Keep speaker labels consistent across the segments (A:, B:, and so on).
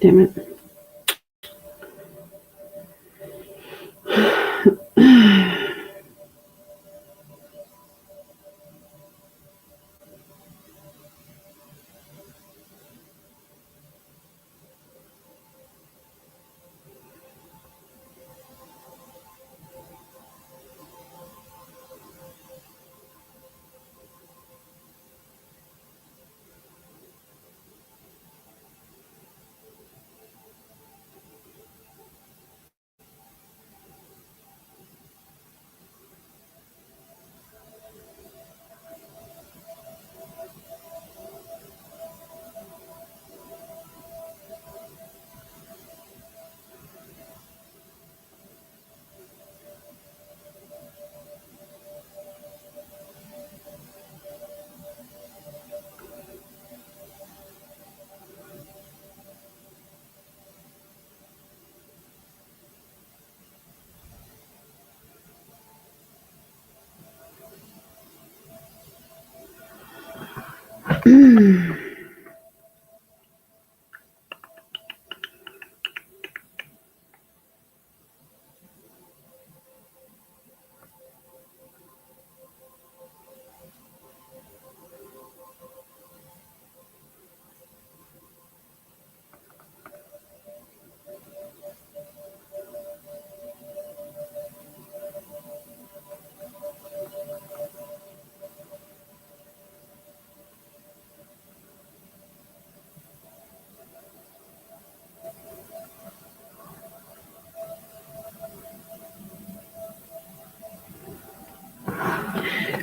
A: Damn it.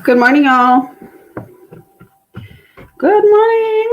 A: Good morning, y'all. Good morning.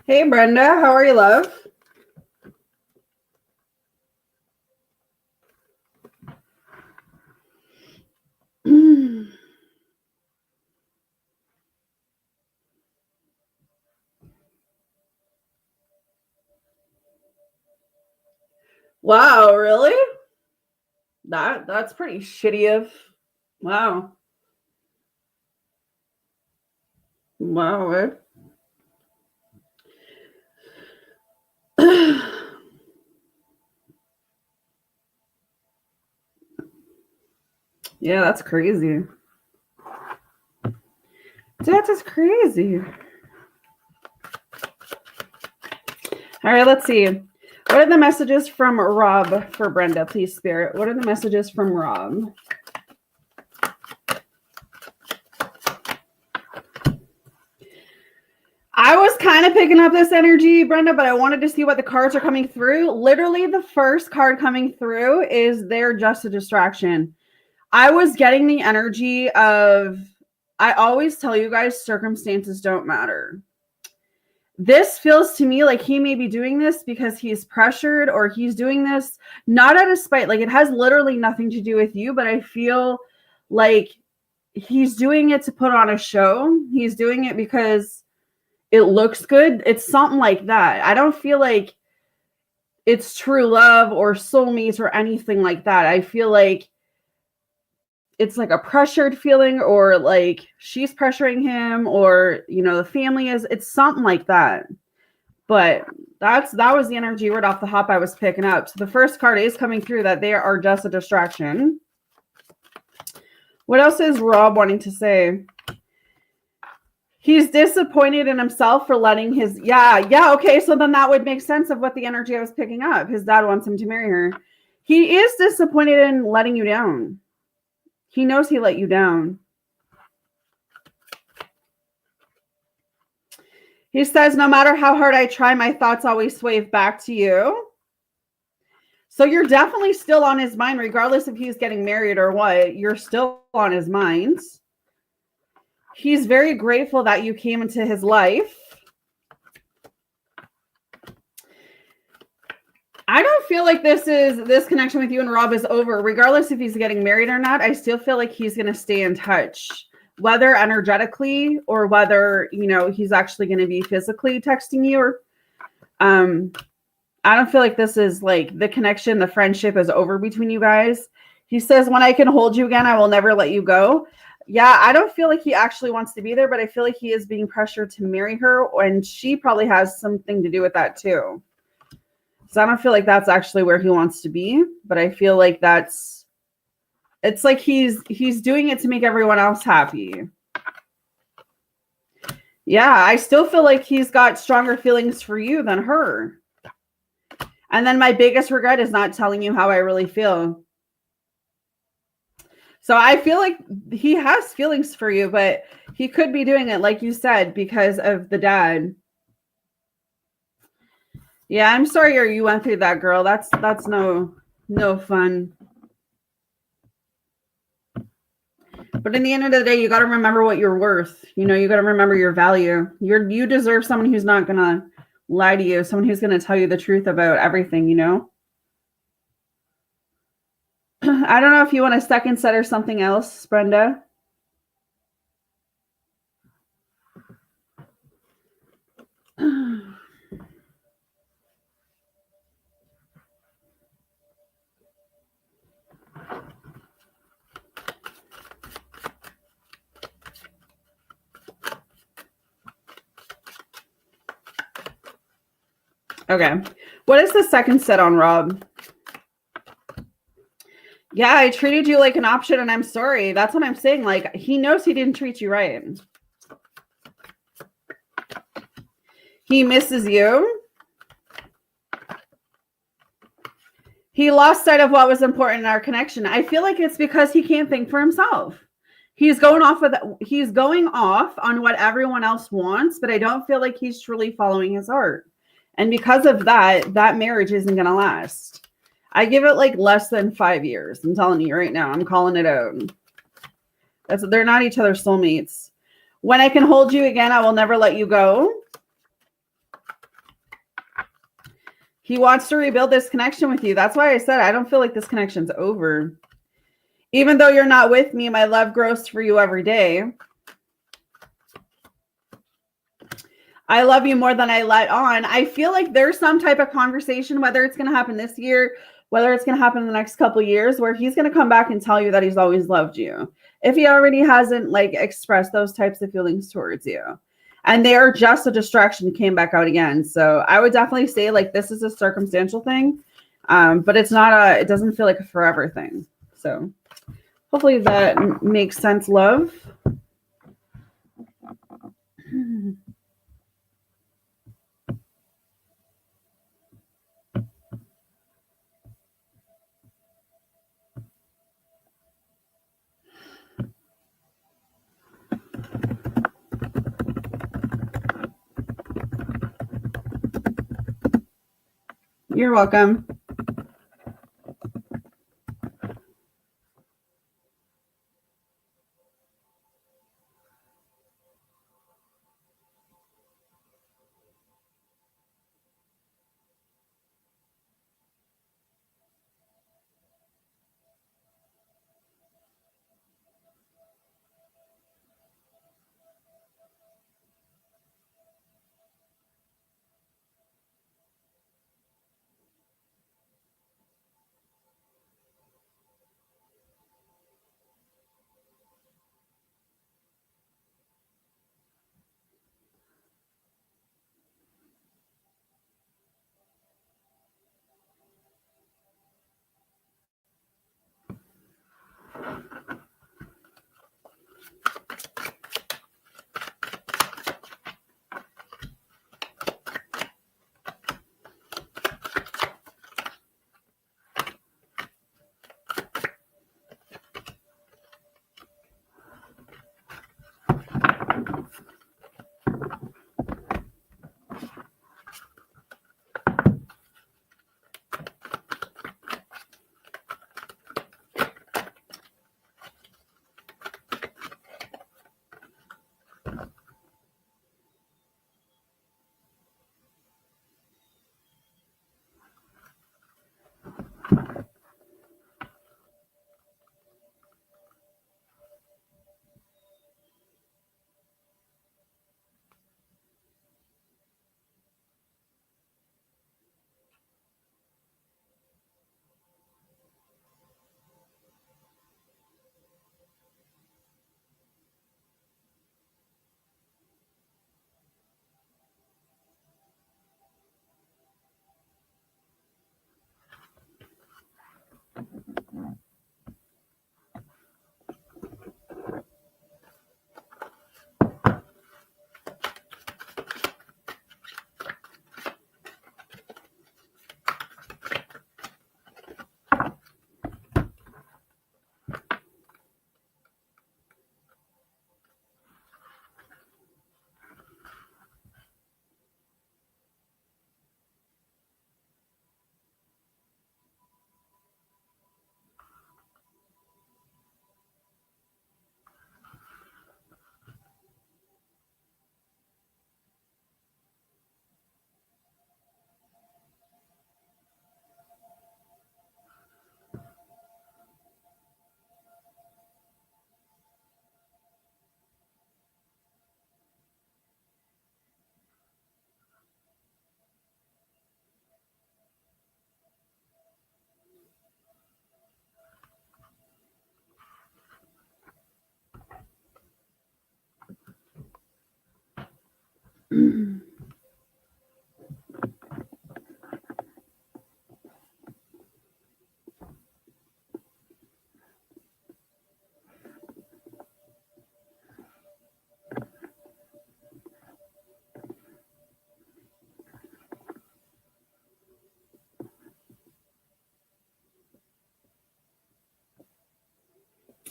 A: Hey, Brenda. How are you, love? Wow, really? That's pretty shitty of. Wow. Wow. Yeah, that's crazy. That is crazy. All right, let's see. What are the messages from Rob for Brenda, please, Spirit? What are the messages from Rob? I was kind of picking up this energy, Brenda, but I wanted to see what the cards are coming through. Literally, the first card coming through is they're just a distraction. I was getting the energy of, I always tell you guys, circumstances don't matter. This feels to me like he may be doing this because he's pressured, or he's doing this not out of spite. Like, it has literally nothing to do with you, but I feel like he's doing it to put on a show. He's doing it because it looks good. It's something like that. I don't feel like it's true love or soulmates or anything like that. I feel like it's like a pressured feeling, or like she's pressuring him, or the family is. It's something like that. But that was the energy right off the hop I was picking up. So the first card is coming through that they are just a distraction. What else is Rob wanting to say? He's disappointed in himself for letting his okay, so then that would make sense of what the energy I was picking up. His dad wants him to marry her. He is disappointed in letting you down. He knows he let you down. He says, no matter how hard I try, my thoughts always sway back to you. So you're definitely still on his mind, regardless if he's getting married or what. You're still on his mind. He's very grateful that you came into his life. I don't feel like this connection with you and Rob is over. Regardless if he's getting married or not, I still feel like he's going to stay in touch, whether energetically or whether, he's actually going to be physically texting you. Or, I don't feel like this is like the connection, the friendship is over between you guys. He says, when I can hold you again, I will never let you go. Yeah, I don't feel like he actually wants to be there, but I feel like he is being pressured to marry her, and she probably has something to do with that too. So I don't feel like that's actually where he wants to be, but I feel like it's like he's doing it to make everyone else happy. Yeah, I still feel like he's got stronger feelings for you than her. And then my biggest regret is not telling you how I really feel. So I feel like he has feelings for you, but he could be doing it, like you said, because of the dad. Yeah, I'm sorry you went through that, girl. That's no fun. But in the end of the day, you got to remember what you're worth. You got to remember your value. You deserve someone who's not going to lie to you, someone who's going to tell you the truth about everything, I don't know if you want a second set or something else, Brenda. Okay. What is the second set on Rob? Yeah, I treated you like an option, and I'm sorry. That's what I'm saying. Like, he knows he didn't treat you right. He misses you. He lost sight of what was important in our connection. I feel like it's because he can't think for himself. He's going off on what everyone else wants, but I don't feel like he's truly following his heart. And because of that marriage isn't going to last. I give it like less than 5 years. I'm telling you right now. I'm calling it out. They're not each other's soulmates. When I can hold you again, I will never let you go. He wants to rebuild this connection with you. That's why I said I don't feel like this connection's over. Even though you're not with me, my love grows for you every day. I love you more than I let on. I feel like there's some type of conversation, whether it's going to happen this year, whether it's going to happen in the next couple of years, where he's going to come back and tell you that he's always loved you. If he already hasn't like expressed those types of feelings towards you. And they are just a distraction, came back out again. So I would definitely say like this is a circumstantial thing, but it's not it doesn't feel like a forever thing. So hopefully that makes sense, love. You're welcome.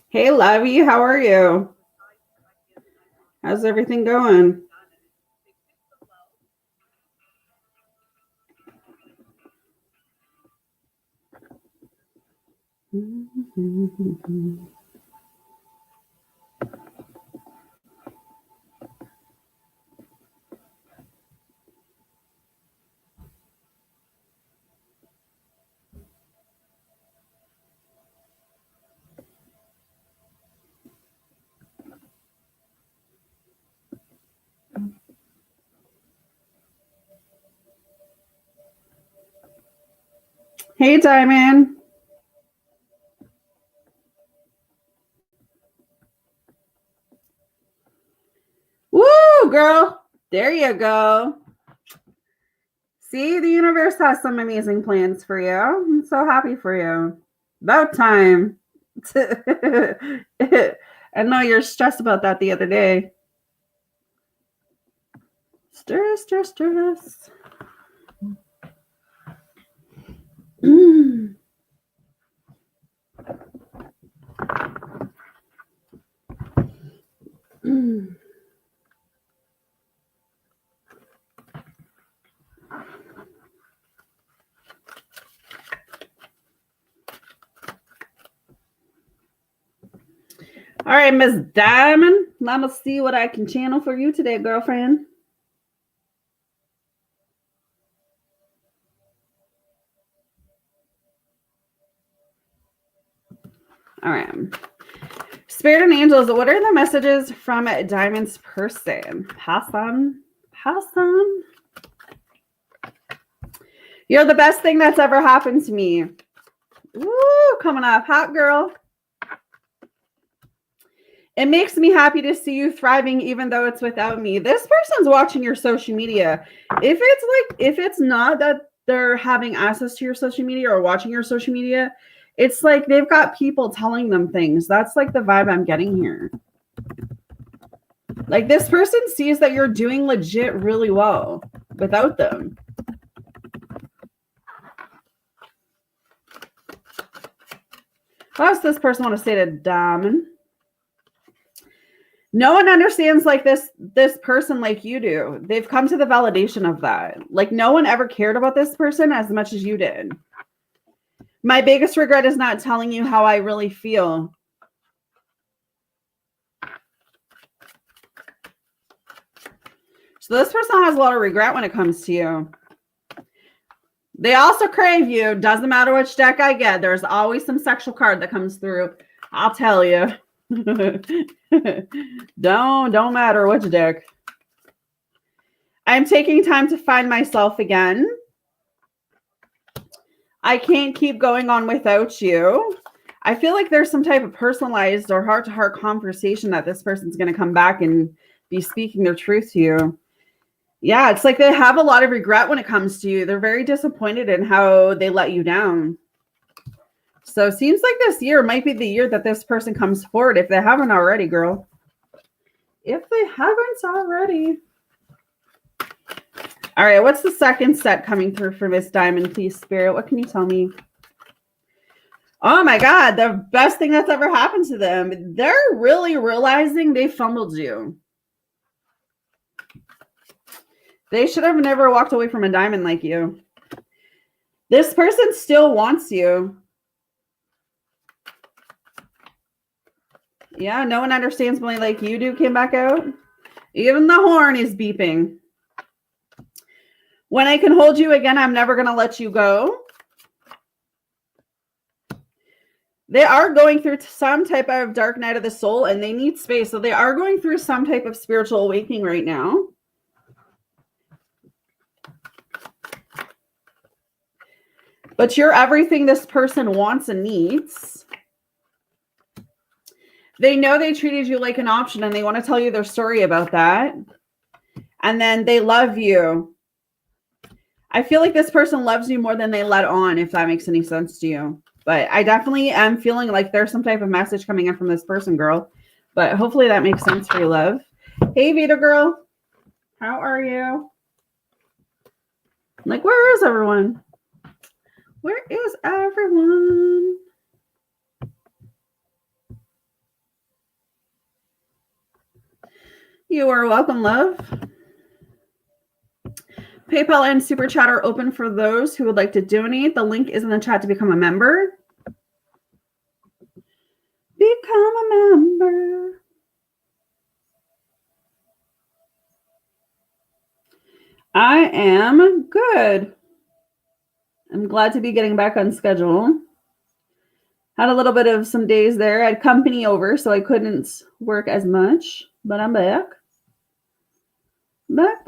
A: Hey, Lovey, how are you? How's everything going? Hey, Diamond. Woo, girl. There you go. See, the universe has some amazing plans for you. I'm so happy for you. About time. I know you're stressed about that the other day. Stress. All right, Miss Diamond. Let me see what I can channel for you today, girlfriend. All right. Spirit and angels, what are the messages from Diamond's person? Pass on. You're the best thing that's ever happened to me. Woo, coming off hot, girl. It makes me happy to see you thriving, even though it's without me. This person's watching your social media. If it's not that they're having access to your social media or watching your social media, it's like they've got people telling them things. That's like the vibe I'm getting here. Like this person sees that you're doing legit really well without them. What does this person want to say to Diamond? No one understands like this person like you do. They've come to the validation of that. Like no one ever cared about this person as much as you did. My biggest regret is not telling you how I really feel. So this person has a lot of regret when it comes to you. They also crave you. Doesn't matter which deck I get. There's always some sexual card that comes through. I'll tell you. Don't matter which deck. I'm taking time to find myself again. I can't keep going on without you. I feel like there's some type of personalized or heart-to-heart conversation that this person's going to come back and be speaking their truth to you. Yeah, it's like they have a lot of regret when it comes to you. They're very disappointed in how they let you down. So it seems like this year might be the year that this person comes forward if they haven't already, girl. If they haven't already. All right, what's the second set coming through for Miss Diamond, please, Spirit? What can you tell me? Oh my God, the best thing that's ever happened to them. They're really realizing they fumbled you. They should have never walked away from a diamond like you. This person still wants you. Yeah, no one understands me like you do came back out. Even the horn is beeping. When I can hold you again, I'm never going to let you go. They are going through some type of dark night of the soul and they need space. So they are going through some type of spiritual awakening right now. But you're everything this person wants and needs. They know they treated you like an option and they want to tell you their story about that. And then they love you. I feel like this person loves you more than they let on, if that makes any sense to you. But I definitely am feeling like there's some type of message coming in from this person, girl. But hopefully that makes sense for you, love. Hey, Vita girl. How are you? Like, where is everyone? Where is everyone? You are welcome, love. PayPal and Super Chat are open for those who would like to donate. The link is in the chat to become a member. Become a member. I am good. I'm glad to be getting back on schedule. Had a little bit of some days there. I had company over, so I couldn't work as much, but I'm back. Back.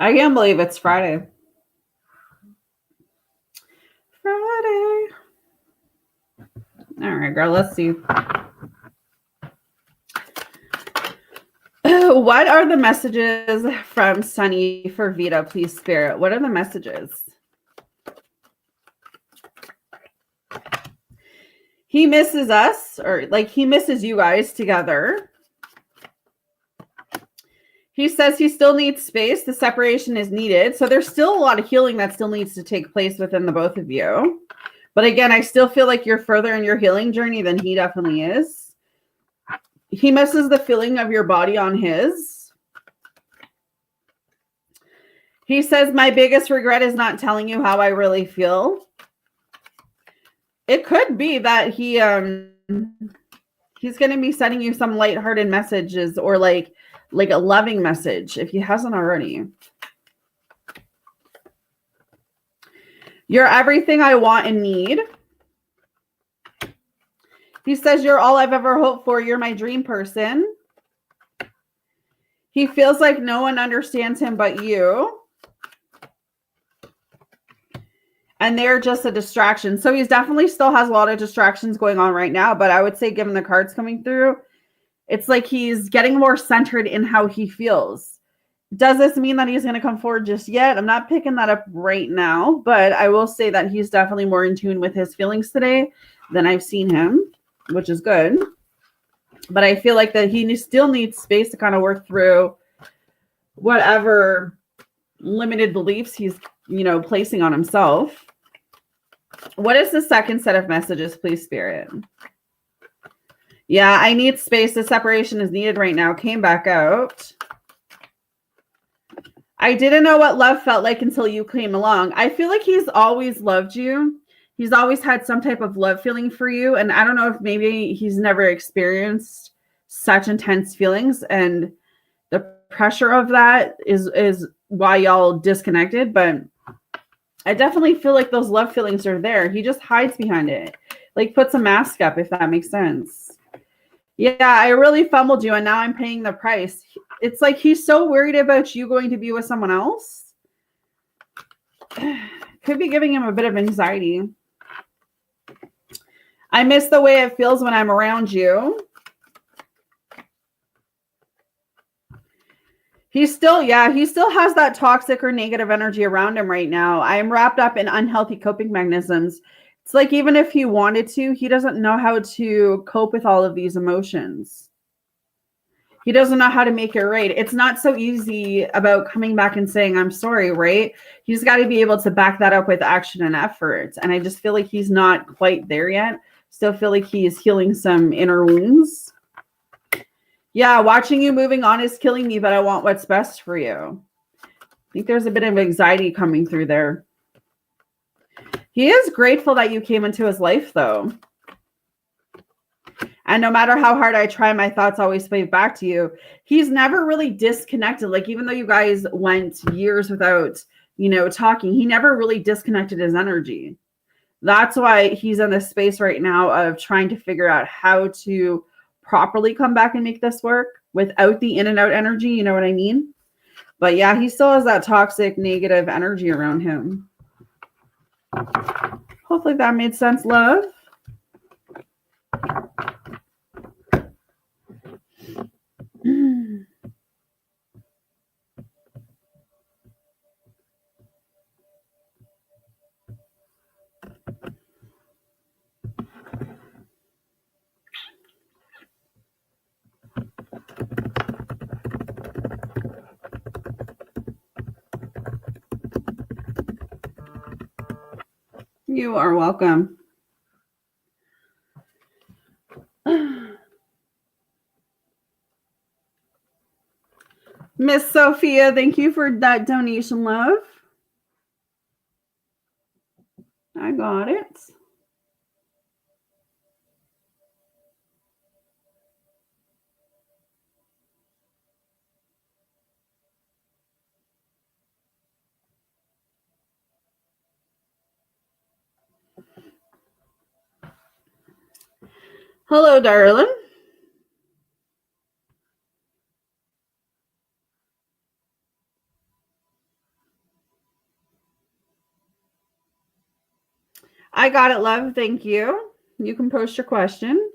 A: I can't believe it's Friday. Friday. All right, girl, let's see. What are the messages from Sunny for Vita, please, Spirit? What are the messages? He misses us, or like he misses you guys together. He says he still needs space. The separation is needed. So there's still a lot of healing that still needs to take place within the both of you. But again, I still feel like you're further in your healing journey than he definitely is. He misses the feeling of your body on his. He says, my biggest regret is not telling you how I really feel. It could be that he's going to be sending you some lighthearted messages or like a loving message if he hasn't already. You're everything I want and need. He says, you're all I've ever hoped for. You're my dream person. He feels like no one understands him but you. And they're just a distraction. So he's definitely still has a lot of distractions going on right now. But I would say, given the cards coming through, it's like he's getting more centered in how he feels. Does this mean that he's going to come forward just yet? I'm not picking that up right now. But I will say that he's definitely more in tune with his feelings today than I've seen him, which is good. But I feel like that he still needs space to kind of work through whatever limited beliefs he's, placing on himself. What is the second set of messages, please, Spirit? Yeah, I need space. The separation is needed right now. Came back out. I didn't know what love felt like until you came along. I feel like he's always loved you. He's always had some type of love feeling for you. And I don't know if maybe he's never experienced such intense feelings. And the pressure of that is why y'all disconnected. But I definitely feel like those love feelings are there. He just hides behind it. Like puts a mask up, if that makes sense. Yeah, I really fumbled you and now I'm paying the price. It's like he's so worried about you going to be with someone else. Could be giving him a bit of anxiety. I miss the way it feels when I'm around you. He still has that toxic or negative energy around him right now. I am wrapped up in unhealthy coping mechanisms. It's like even if he wanted to, he doesn't know how to cope with all of these emotions. He doesn't know how to make it right. It's not so easy about coming back and saying, I'm sorry, right? He's got to be able to back that up with action and effort. And I just feel like he's not quite there yet. Still feel like he's healing some inner wounds. Yeah, watching you moving on is killing me, but I want what's best for you. I think there's a bit of anxiety coming through there. He is grateful that you came into his life, though. And no matter how hard I try, my thoughts always wave back to you. He's never really disconnected. Like, even though you guys went years without, talking, he never really disconnected his energy. That's why he's in this space right now of trying to figure out how to properly come back and make this work without the in and out energy. You know what I mean? But yeah, he still has that toxic, negative energy around him. Hopefully that made sense, love. You are welcome. Miss Sophia, thank you for that donation, love. I got it. Hello, darling. I got it, love. Thank you. You can post your question.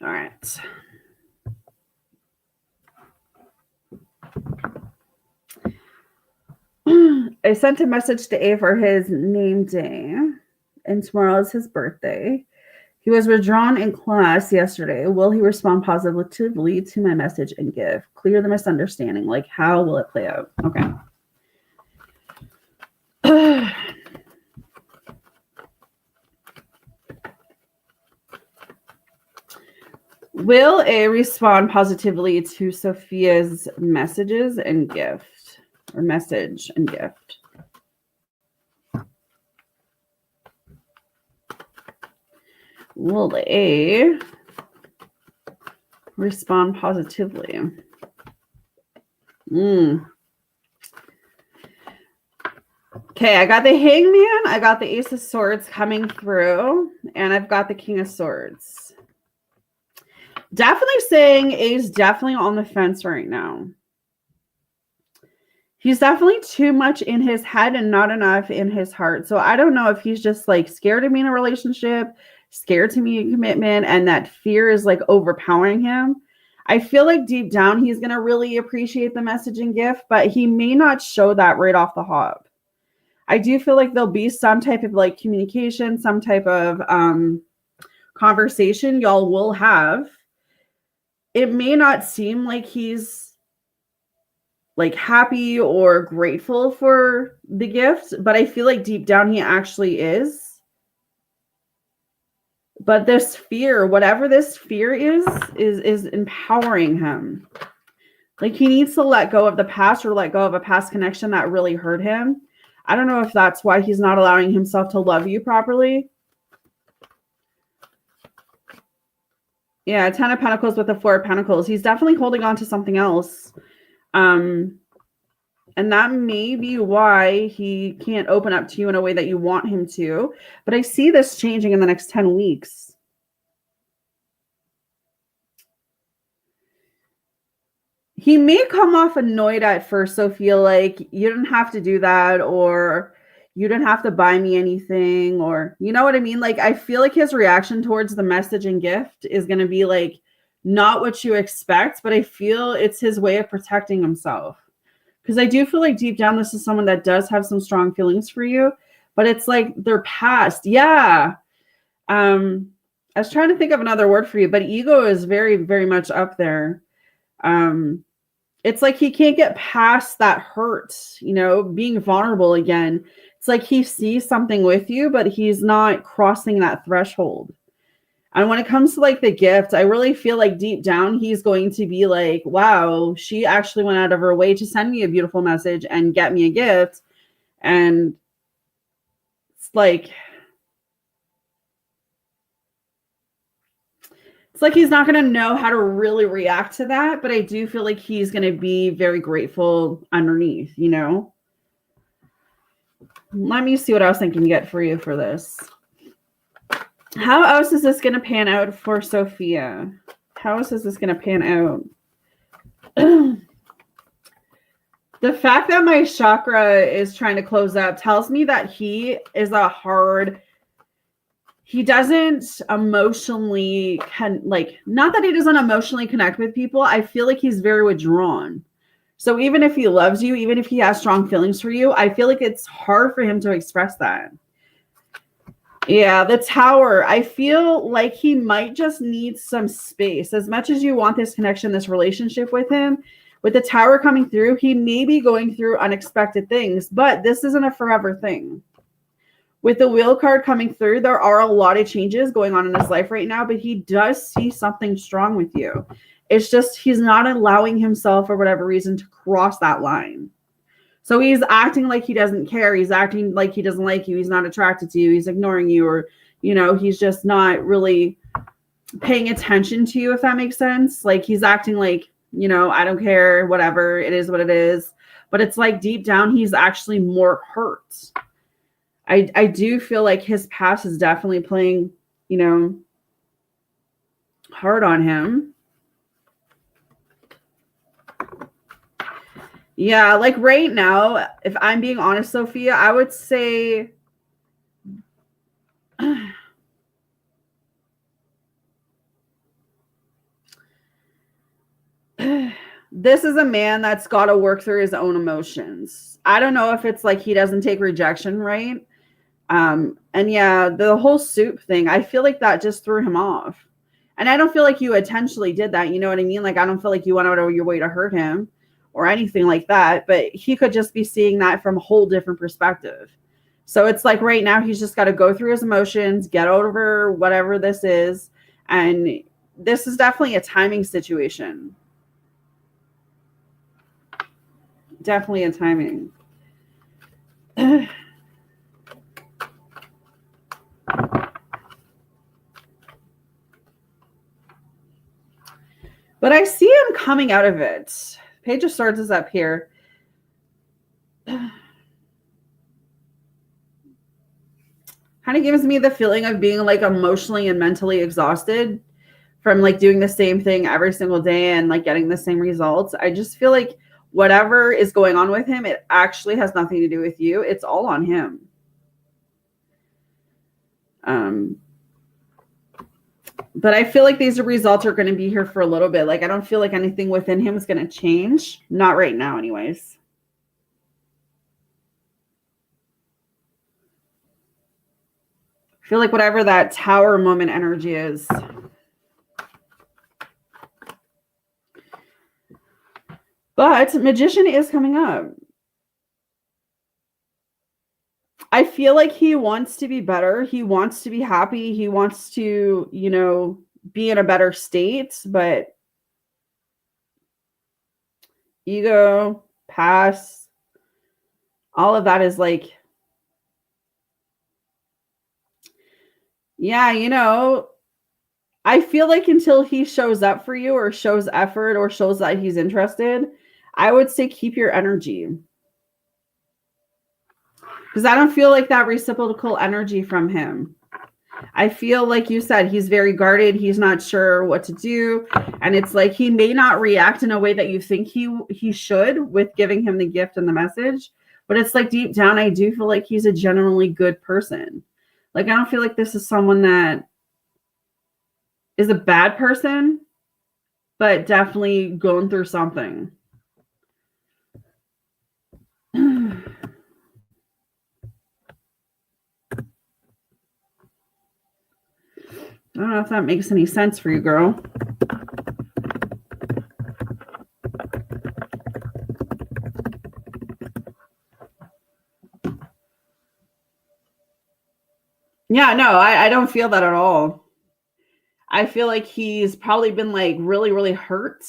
A: All right. I sent a message to A for his name day, and tomorrow is his birthday. He was withdrawn in class yesterday. Will he respond positively to my message and give? Clear the misunderstanding. Like, how will it play out? Okay. Will A respond positively to Sophia's messages and gift? Or message and gift? Will A respond positively? Okay, I got the Hangman, I got the Ace of Swords coming through, and I've got the King of Swords. Definitely saying A's definitely on the fence right now. He's definitely too much in his head and not enough in his heart. So I don't know if he's just like scared to be in a relationship, scared to be in commitment, and that fear is like overpowering him. I feel like deep down he's going to really appreciate the message and gift, but he may not show that right off the hop. I do feel like there'll be some type of like communication, some type of conversation y'all will have. It may not seem like he's like happy or grateful for the gift, but I feel like deep down he actually is. But this fear, whatever this fear is empowering him. Like he needs to let go of the past or let go of a past connection that really hurt him. I don't know if that's why he's not allowing himself to love you properly. Yeah, 10 of Pentacles with the 4 of Pentacles. He's definitely holding on to something else. And that may be why he can't open up to you in a way that you want him to. But I see this changing in the next 10 weeks. He may come off annoyed at first, so feel like you didn't have to do that, or you didn't have to buy me anything, or you know what I mean? Like, I feel like his reaction towards the message and gift is going to be like not what you expect, but I feel it's his way of protecting himself. Because I do feel like deep down, this is someone that does have some strong feelings for you, but it's like they're past. Yeah. I was trying to think of another word for you, but ego is very, very much up there. It's like he can't get past that hurt, you know, being vulnerable again. It's like he sees something with you, but he's not crossing that threshold. And when it comes to like the gift, I really feel like deep down, he's going to be like, wow, she actually went out of her way to send me a beautiful message and get me a gift. And it's like he's not going to know how to really react to that, but I do feel like he's going to be very grateful underneath, you know? Let me see what else I can get for you for this. How else is this going to pan out for Sophia? How else is this going to pan out? The fact that my chakra is trying to close up tells me that he doesn't emotionally not that he doesn't emotionally connect with people. I feel like he's very withdrawn. So even if he loves you, even if he has strong feelings for you, I feel like it's hard for him to express that. Yeah, the Tower. I feel like he might just need some space. As much as you want this connection, this relationship with him, with the Tower coming through, he may be going through unexpected things, but this isn't a forever thing. With the Wheel card coming through, there are a lot of changes going on in his life right now, but he does see something strong with you. It's just he's not allowing himself, for whatever reason, to cross that line. So he's acting like he doesn't care. He's acting like he doesn't like you. He's not attracted to you. He's ignoring you, or, he's just not really paying attention to you, if that makes sense. Like he's acting like, I don't care, whatever, it is what it is. But it's like deep down, he's actually more hurt. I do feel like his past is definitely playing, hard on him. Yeah, like right now, if I'm being honest, Sophia, I would say this is a man that's got to work through his own emotions. I don't know if it's like he doesn't take rejection right. And yeah, the whole soup thing, I feel like that just threw him off. And I don't feel like you intentionally did that. You know what I mean? Like, I don't feel like you went out of your way to hurt him or anything like that. But he could just be seeing that from a whole different perspective. So it's like right now, he's just got to go through his emotions, get over whatever this is. And this is definitely a timing situation. Definitely a timing. But I see him coming out of it. Page of Swords is up here. Kind of gives me the feeling of being like emotionally and mentally exhausted from like doing the same thing every single day and like getting the same results. I just feel like whatever is going on with him, it actually has nothing to do with you. It's all on him. But I feel like these results are going to be here for a little bit. Like, I don't feel like anything within him is going to change. Not right now, anyways. I feel like whatever that Tower moment energy is. But Magician is coming up. I feel like he wants to be better. He wants to be happy. He wants to, be in a better state, but ego, past, all of that is like, yeah, I feel like until he shows up for you or shows effort or shows that he's interested, I would say keep your energy. Because I don't feel like that reciprocal energy from him. I feel like you said, he's very guarded. He's not sure what to do. And it's like he may not react in a way that you think he should with giving him the gift and the message. But it's like deep down, I do feel like he's a genuinely good person. Like, I don't feel like this is someone that is a bad person, but definitely going through something. I don't know if that makes any sense for you, girl. Yeah, no, I don't feel that at all. I feel like he's probably been like really, really hurt.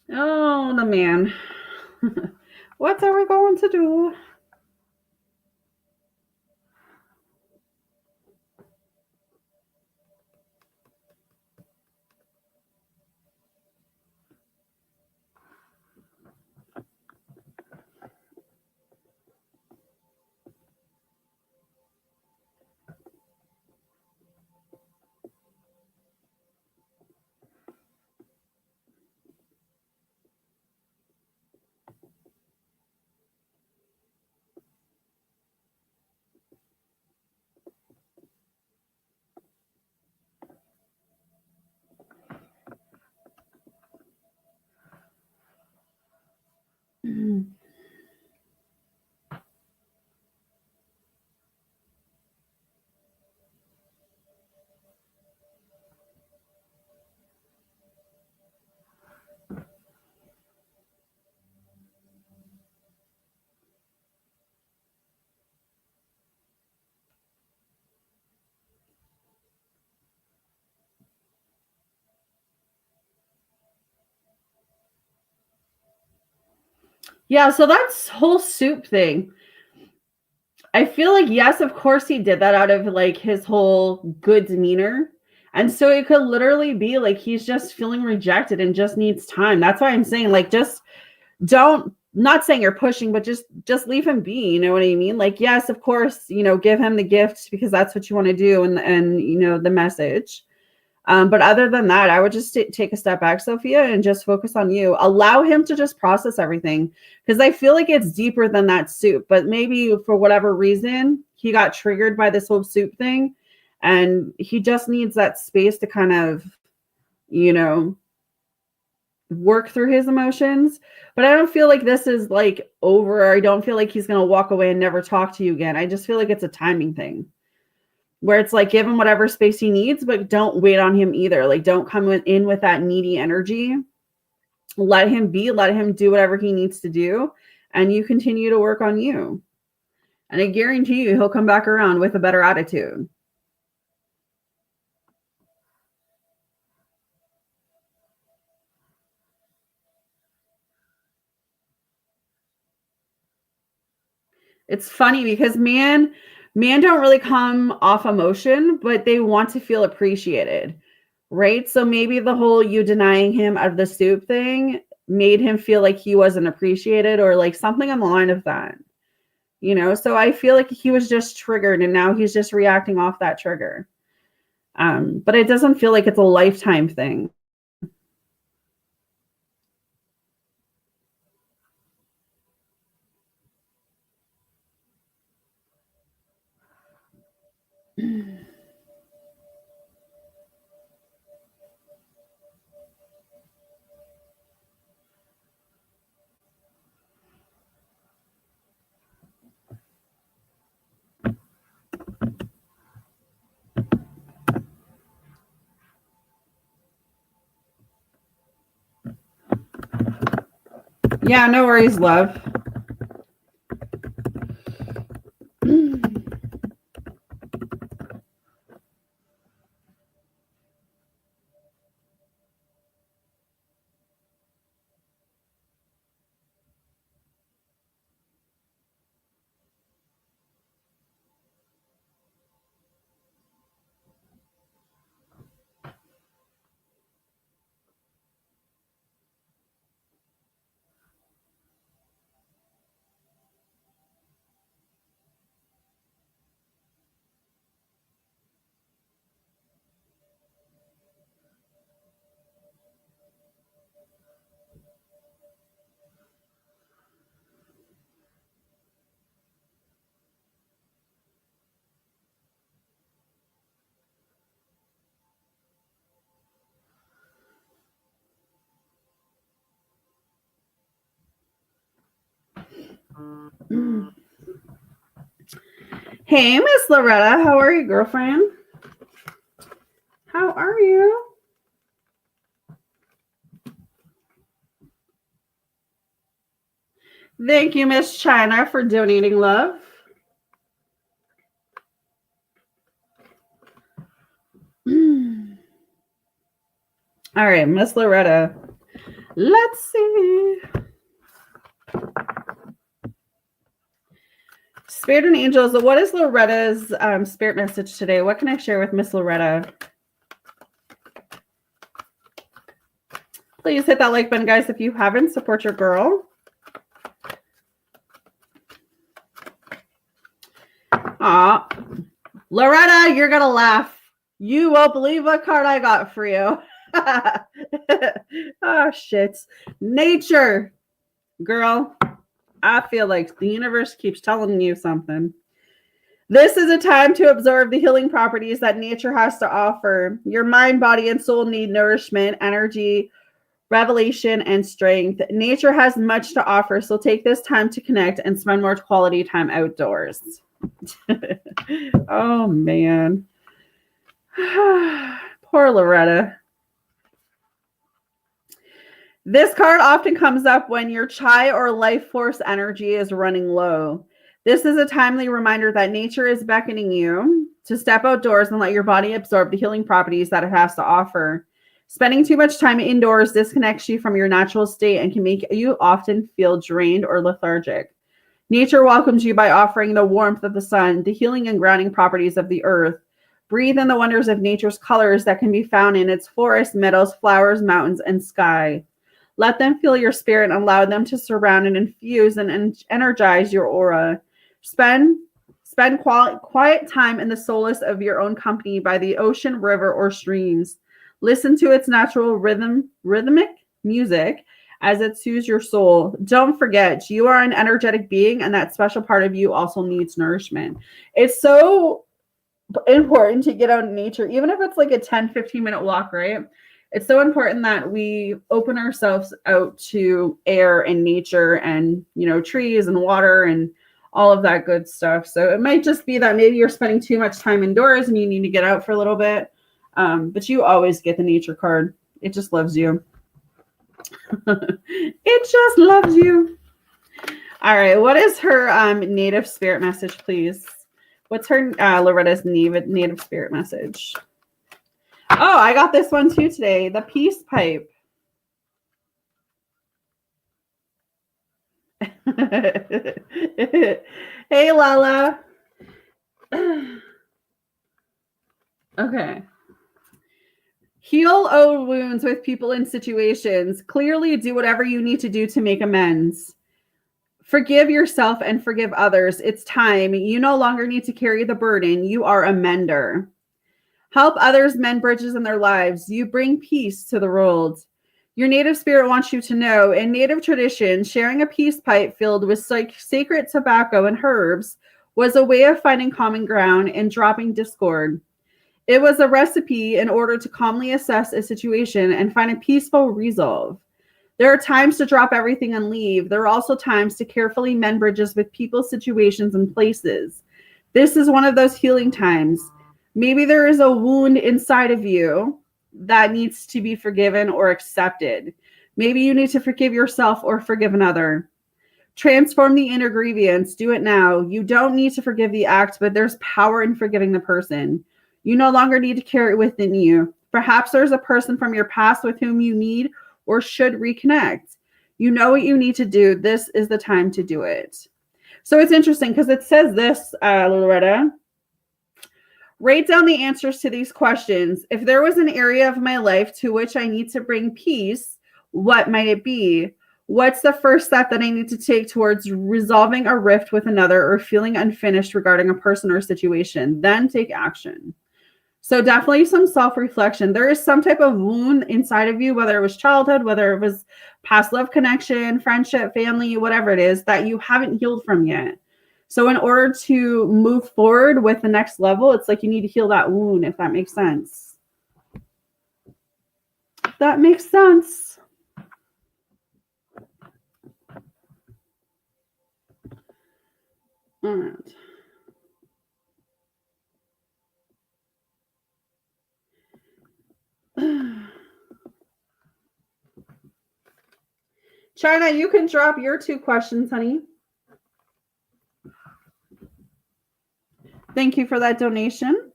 A: Oh, the man. What are we going to do? Yeah, so that's whole soup thing. I feel like, yes, of course he did that out of like his whole good demeanor. And so it could literally be like he's just feeling rejected and just needs time. That's why I'm saying, like, just don't, not saying you're pushing, but just leave him be. You know what I mean? Like, yes, of course, give him the gift because that's what you want to do, and the message. But other than that, I would just take a step back, Sophia, and just focus on you. Allow him to just process everything, because I feel like it's deeper than that soup. But maybe for whatever reason, he got triggered by this whole soup thing, and he just needs that space to kind of, you know, work through his emotions. But I don't feel like this is like over. I don't feel like he's going to walk away and never talk to you again. I just feel like it's a timing thing, where it's like, give him whatever space he needs, but don't wait on him either. Like, don't come in with that needy energy. Let him be, let him do whatever he needs to do, and you continue to work on you. And I guarantee you he'll come back around with a better attitude. It's funny because man don't really come off emotion, but they want to feel appreciated. Right? So maybe the whole you denying him of the soup thing made him feel like he wasn't appreciated, or like something on the line of that. So I feel like he was just triggered, and now he's just reacting off that trigger. But it doesn't feel like it's a lifetime thing. Yeah, no worries, love. Hey, Miss Loretta, how are you, girlfriend? How are you? Thank you, Miss China, for donating, love. All right, Miss Loretta. Let's see. Spirit and angels, what is Loretta's spirit message today? What can I share with Miss Loretta? Please hit that like button, guys, if you haven't. Support your girl. Aw. Loretta, you're going to laugh. You won't believe what card I got for you. Oh, shit. Nature. Girl, I feel like the universe keeps telling you something. This is a time to absorb the healing properties that nature has to offer. Your mind, body, and soul need nourishment, energy, revelation, and strength. Nature has much to offer, so take this time to connect and spend more quality time outdoors. Oh, man. Poor Loretta. This card often comes up when your chai or life force energy is running low. This is a timely reminder that nature is beckoning you to step outdoors and let your body absorb the healing properties that it has to offer. Spending too much time indoors disconnects you from your natural state and can make you often feel drained or lethargic. Nature welcomes you by offering the warmth of the sun, the healing and grounding properties of the earth. Breathe in the wonders of nature's colors that can be found in its forests, meadows, flowers, mountains, and sky. Let them feel your spirit and allow them to surround and infuse and energize your aura. Spend quiet time in the solace of your own company by the ocean, river, or streams. Listen to its natural rhythmic music as it soothes your soul. Don't forget, you are an energetic being, and that special part of you also needs nourishment. It's so important to get out in nature, even if it's like a 10-15 minute walk, right? It's so important that we open ourselves out to air and nature and, trees and water and all of that good stuff. So it might just be that maybe you're spending too much time indoors and you need to get out for a little bit. But you always get the nature card. It just loves you. It just loves you. All right. What is her native spirit message, please? What's her Loretta's native spirit message? Oh, I got this one too today. The peace pipe. Hey, Lala. Okay. Heal old wounds with people and situations. Clearly do whatever you need to do to make amends. Forgive yourself and forgive others. It's time. You no longer need to carry the burden. You are a mender. Help others mend bridges in their lives. You bring peace to the world. Your native spirit wants you to know, in native tradition, sharing a peace pipe filled with sacred tobacco and herbs was a way of finding common ground and dropping discord. It was a recipe in order to calmly assess a situation and find a peaceful resolve. There are times to drop everything and leave. There are also times to carefully mend bridges with people, situations, and places. This is one of those healing times. Maybe there is a wound inside of you that needs to be forgiven or accepted. Maybe you need to forgive yourself or forgive another. Transform the ingredients. Do it now. You don't need to forgive the act, but there's power in forgiving the person. You no longer need to carry it within you. Perhaps there's a person from your past with whom you need or should reconnect. You know what you need to do. This is the time to do it. So it's interesting because it says this, Loretta. Write down the answers to these questions. If there was an area of my life to which I need to bring peace, what might it be? What's the first step that I need to take towards resolving a rift with another or feeling unfinished regarding a person or situation? Then take action. So definitely some self-reflection. There is some type of wound inside of you, whether it was childhood, whether it was past love connection, friendship, family, whatever it is that you haven't healed from yet. So in order to move forward with the next level, it's like you need to heal that wound, if that makes sense. That makes sense. All right. China, you can drop your 2 questions, honey. Thank you for that donation.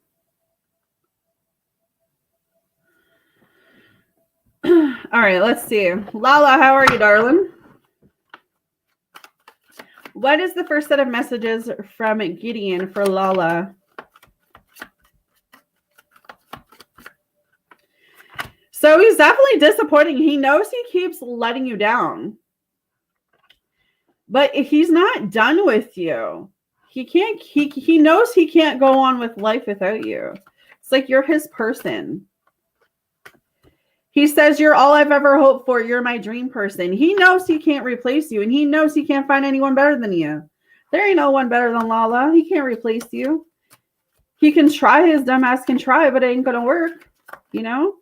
A: All right, let's see. Lala, how are you, darling? What is the first set of messages from Gideon for Lala? So he's definitely disappointing. He knows he keeps letting you down. But he's not done with you. He knows he can't go on with life without you. It's like you're his person. He says, you're all I've ever hoped for. You're my dream person. He knows he can't replace you, and he knows he can't find anyone better than you. There ain't no one better than Lala. He can't replace you. He can try, his dumbass can try, but it ain't going to work, you know?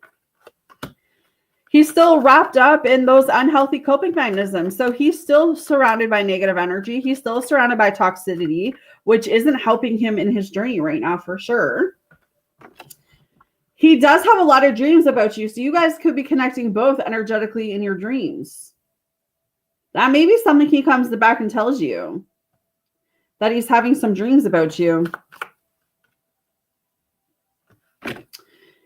A: He's still wrapped up in those unhealthy coping mechanisms. So he's still surrounded by negative energy. He's still surrounded by toxicity, which isn't helping him in his journey right now for sure. He does have a lot of dreams about you. So you guys could be connecting both energetically in your dreams. That may be something he comes back and tells you. That he's having some dreams about you.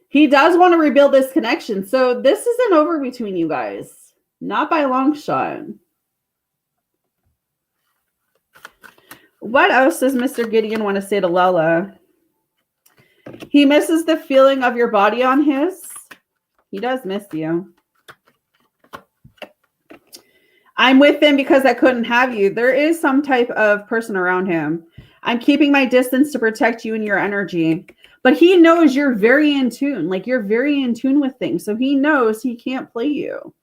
A: He does want to rebuild this connection. So this isn't over between you guys. Not by a long shot. What else does Mr. Gideon want to say to Lala? He misses the feeling of your body on his. He does miss you. I'm with him because I couldn't have you. There is some type of person around him. I'm keeping my distance to protect you and your energy. But he knows you're very in tune. Like, you're very in tune with things. So he knows he can't play you.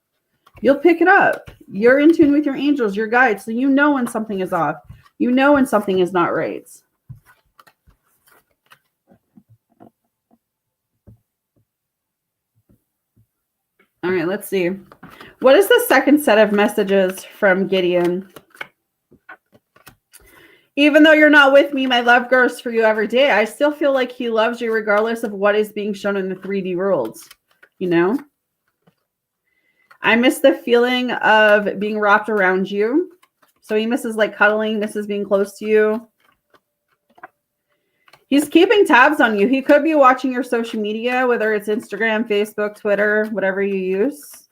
A: You'll pick it up. You're in tune with your angels, your guides. So you know when something is off. You know when something is not right. All right, let's see. What is the second set of messages from Gideon? Even though you're not with me, my love grows for you every day. I still feel like he loves you regardless of what is being shown in the 3D worlds. You know? I miss the feeling of being wrapped around you. So he misses like cuddling, misses being close to you. He's keeping tabs on you. He could be watching your social media, whether it's Instagram, Facebook, Twitter, whatever you use.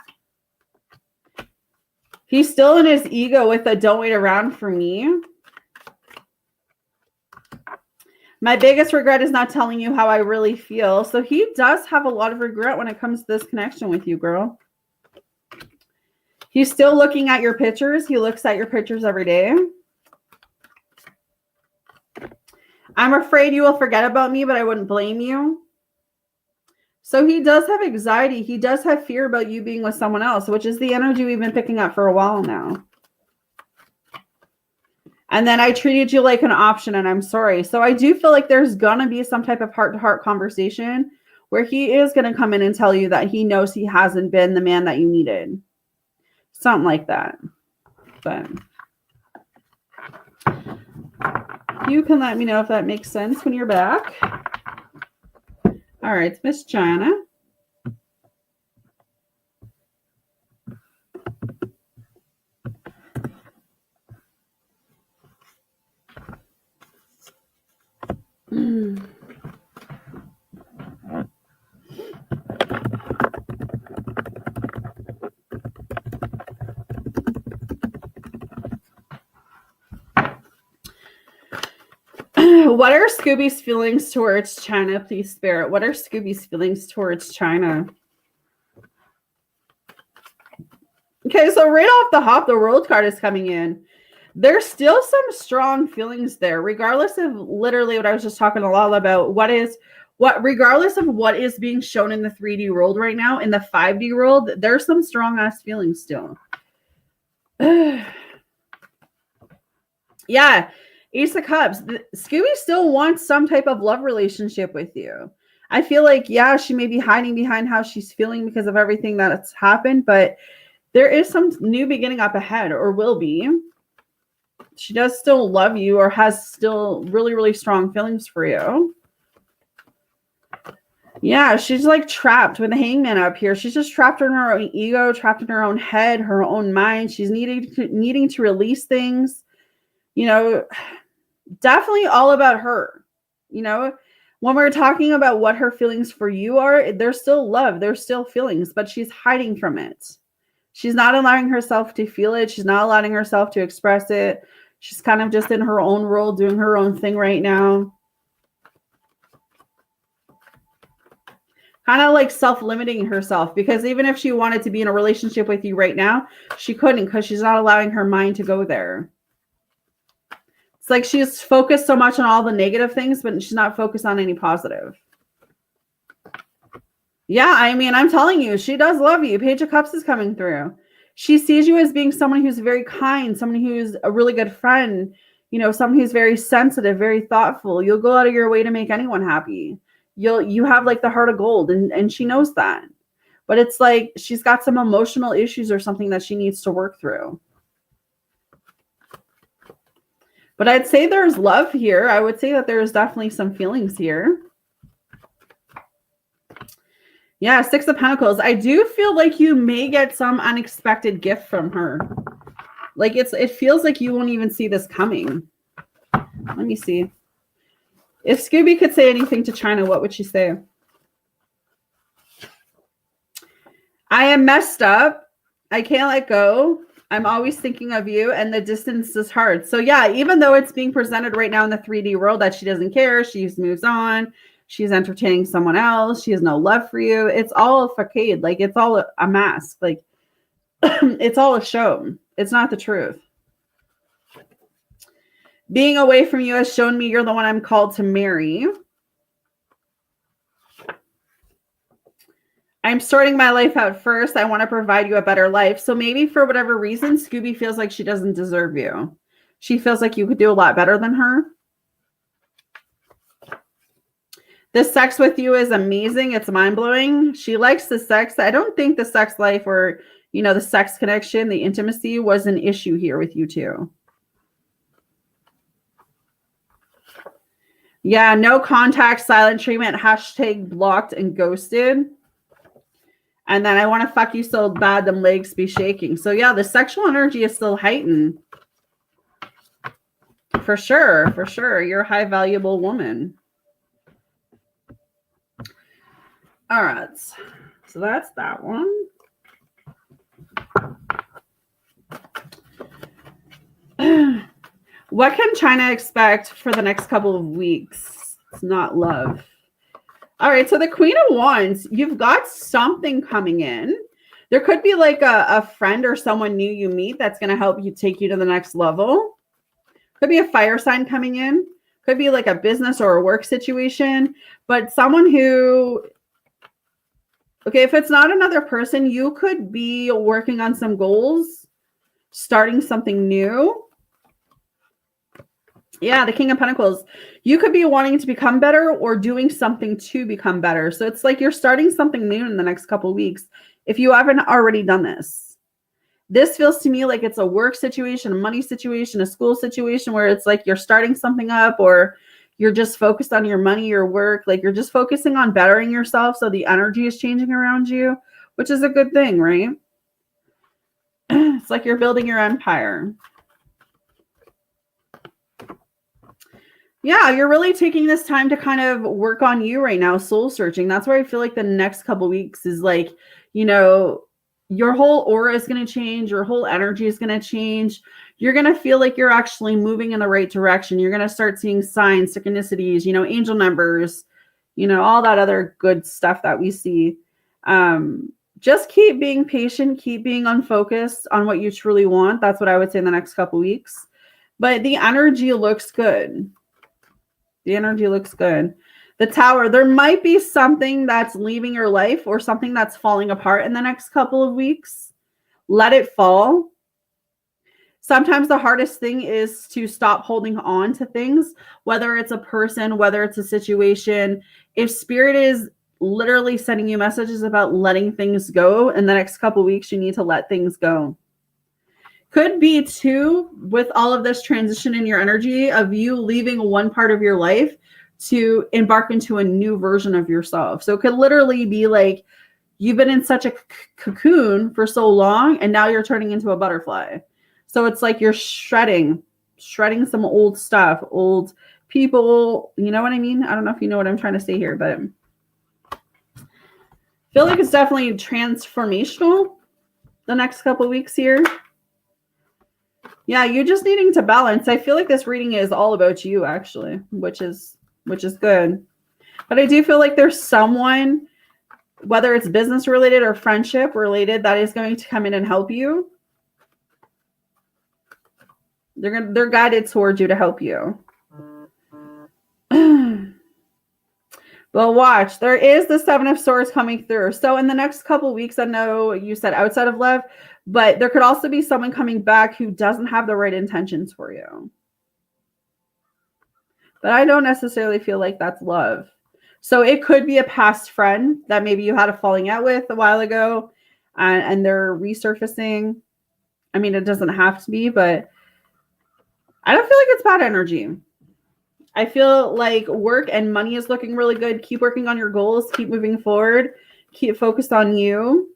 A: He's still in his ego with a don't wait around for me. My biggest regret is not telling you how I really feel. So he does have a lot of regret when it comes to this connection with you, girl. He's still looking at your pictures. He looks at your pictures every day. I'm afraid you will forget about me, but I wouldn't blame you. So he does have anxiety. He does have fear about you being with someone else, which is the energy we've been picking up for a while now. And then I treated you like an option, and I'm sorry. So I do feel like there's going to be some type of heart-to-heart conversation where he is going to come in and tell you that he knows he hasn't been the man that you needed. Something like that. But you can let me know if that makes sense when you're back. All right, it's Miss China. What are Scooby's feelings towards China, please, Spirit? What are Scooby's feelings towards China? Okay, so right off the hop, the world card is coming in. There's still some strong feelings there, regardless of literally what I was just talking a lot about. Regardless of what is being shown in the 3D world right now, in the 5D world, there's some strong ass feelings still. Yeah. Ace of Cups. Scooby still wants some type of love relationship with you. I feel like, yeah, she may be hiding behind how she's feeling because of everything that's happened, but there is some new beginning up ahead, or will be. She does still love you, or has still really, really strong feelings for you. Yeah, she's like trapped with the Hangman up here. She's just trapped in her own ego, trapped in her own head, her own mind. She's needing to release things. You know, definitely all about her, you know, When we're talking about what her feelings for you are, there's still love, there's still feelings, but she's hiding from it. She's not allowing herself to feel it. She's not allowing herself to express it. She's kind of just in her own world, doing her own thing right now. Kind of like self-limiting herself, because even if she wanted to be in a relationship with you right now, she couldn't, because she's not allowing her mind to go there. It's like she's focused so much on all the negative things, but she's not focused on any positive. Yeah, I mean, I'm telling you, she does love you. Page of Cups is coming through. She sees you as being someone who's very kind, someone who's a really good friend, someone who's very sensitive, very thoughtful. You'll go out of your way to make anyone happy. You have like the heart of gold, and she knows that. But it's like she's got some emotional issues or something that she needs to work through. But I'd say there's love here. I would say that there's definitely some feelings here. Yeah, Six of Pentacles. I do feel like you may get some unexpected gift from her. Like it feels like you won't even see this coming. Let me see. If Scooby could say anything to China, what would she say? I am messed up. I can't let go. I'm always thinking of you, and the distance is hard. So yeah, even though it's being presented right now in the 3D world that she doesn't care, she just moves on. She's entertaining someone else. She has no love for you. It's all a facade. Like, it's all a mask. Like, it's all a show. It's not the truth. Being away from you has shown me you're the one I'm called to marry. I'm starting my life out first. I want to provide you a better life. So maybe for whatever reason, Scooby feels like she doesn't deserve you. She feels like you could do a lot better than her. The sex with you is amazing. It's mind-blowing. She likes the sex. I don't think the sex life or, the sex connection, the intimacy was an issue here with you two. Yeah, no contact, silent treatment, # blocked and ghosted. And then I want to fuck you so bad them legs be shaking. So yeah, the sexual energy is still heightened. For sure, for sure. You're a high valuable woman. All right. So that's that one. What can China expect for the next couple of weeks? It's not love. All right, so the Queen of Wands, you've got something coming in. There could be like a friend or someone new you meet that's going to help you take you to the next level. Could be a fire sign coming in. Could be like a business or a work situation. But someone who, okay, if it's not another person, you could be working on some goals, starting something new. Yeah, the King of Pentacles. You could be wanting to become better or doing something to become better. So it's like you're starting something new in the next couple of weeks if you haven't already done this. This feels to me like it's a work situation, a money situation, a school situation where it's like you're starting something up, or you're just focused on your money, your work. Like you're just focusing on bettering yourself. So the energy is changing around you, which is a good thing, right? It's like you're building your empire. Yeah, you're really taking this time to kind of work on you right now, soul searching. That's where I feel like the next couple of weeks is like, your whole aura is going to change. Your whole energy is going to change. You're going to feel like you're actually moving in the right direction. You're going to start seeing signs, synchronicities, angel numbers, all that other good stuff that we see. Just keep being patient, keep being unfocused on what you truly want. That's what I would say in the next couple of weeks. But the energy looks good. The energy looks good. The Tower, there might be something that's leaving your life or something that's falling apart in the next couple of weeks. Let it fall. Sometimes the hardest thing is to stop holding on to things, whether it's a person, whether it's a situation. If Spirit is literally sending you messages about letting things go in the next couple of weeks, you need to let things go. Could be too, with all of this transition in your energy of you leaving one part of your life to embark into a new version of yourself. So it could literally be like you've been in such a cocoon for so long and now you're turning into a butterfly. So it's like you're shredding some old stuff, old people, you know what I mean? I don't know if you know what I'm trying to say here, but I feel like it's definitely transformational the next couple weeks here. Yeah, you're just needing to balance. I feel like this reading is all about you, actually, which is good. But I do feel like there's someone, whether it's business related or friendship related, that is going to come in and help you. They're guided towards you to help you. Well, watch. There is the Seven of Swords coming through. So in the next couple weeks, I know you said outside of love, but there could also be someone coming back who doesn't have the right intentions for you. But I don't necessarily feel like that's love. So it could be a past friend that maybe you had a falling out with a while ago, and they're resurfacing. I mean, it doesn't have to be, but I don't feel like it's bad energy. I feel like work and money is looking really good. Keep working on your goals. Keep moving forward. Keep focused on you.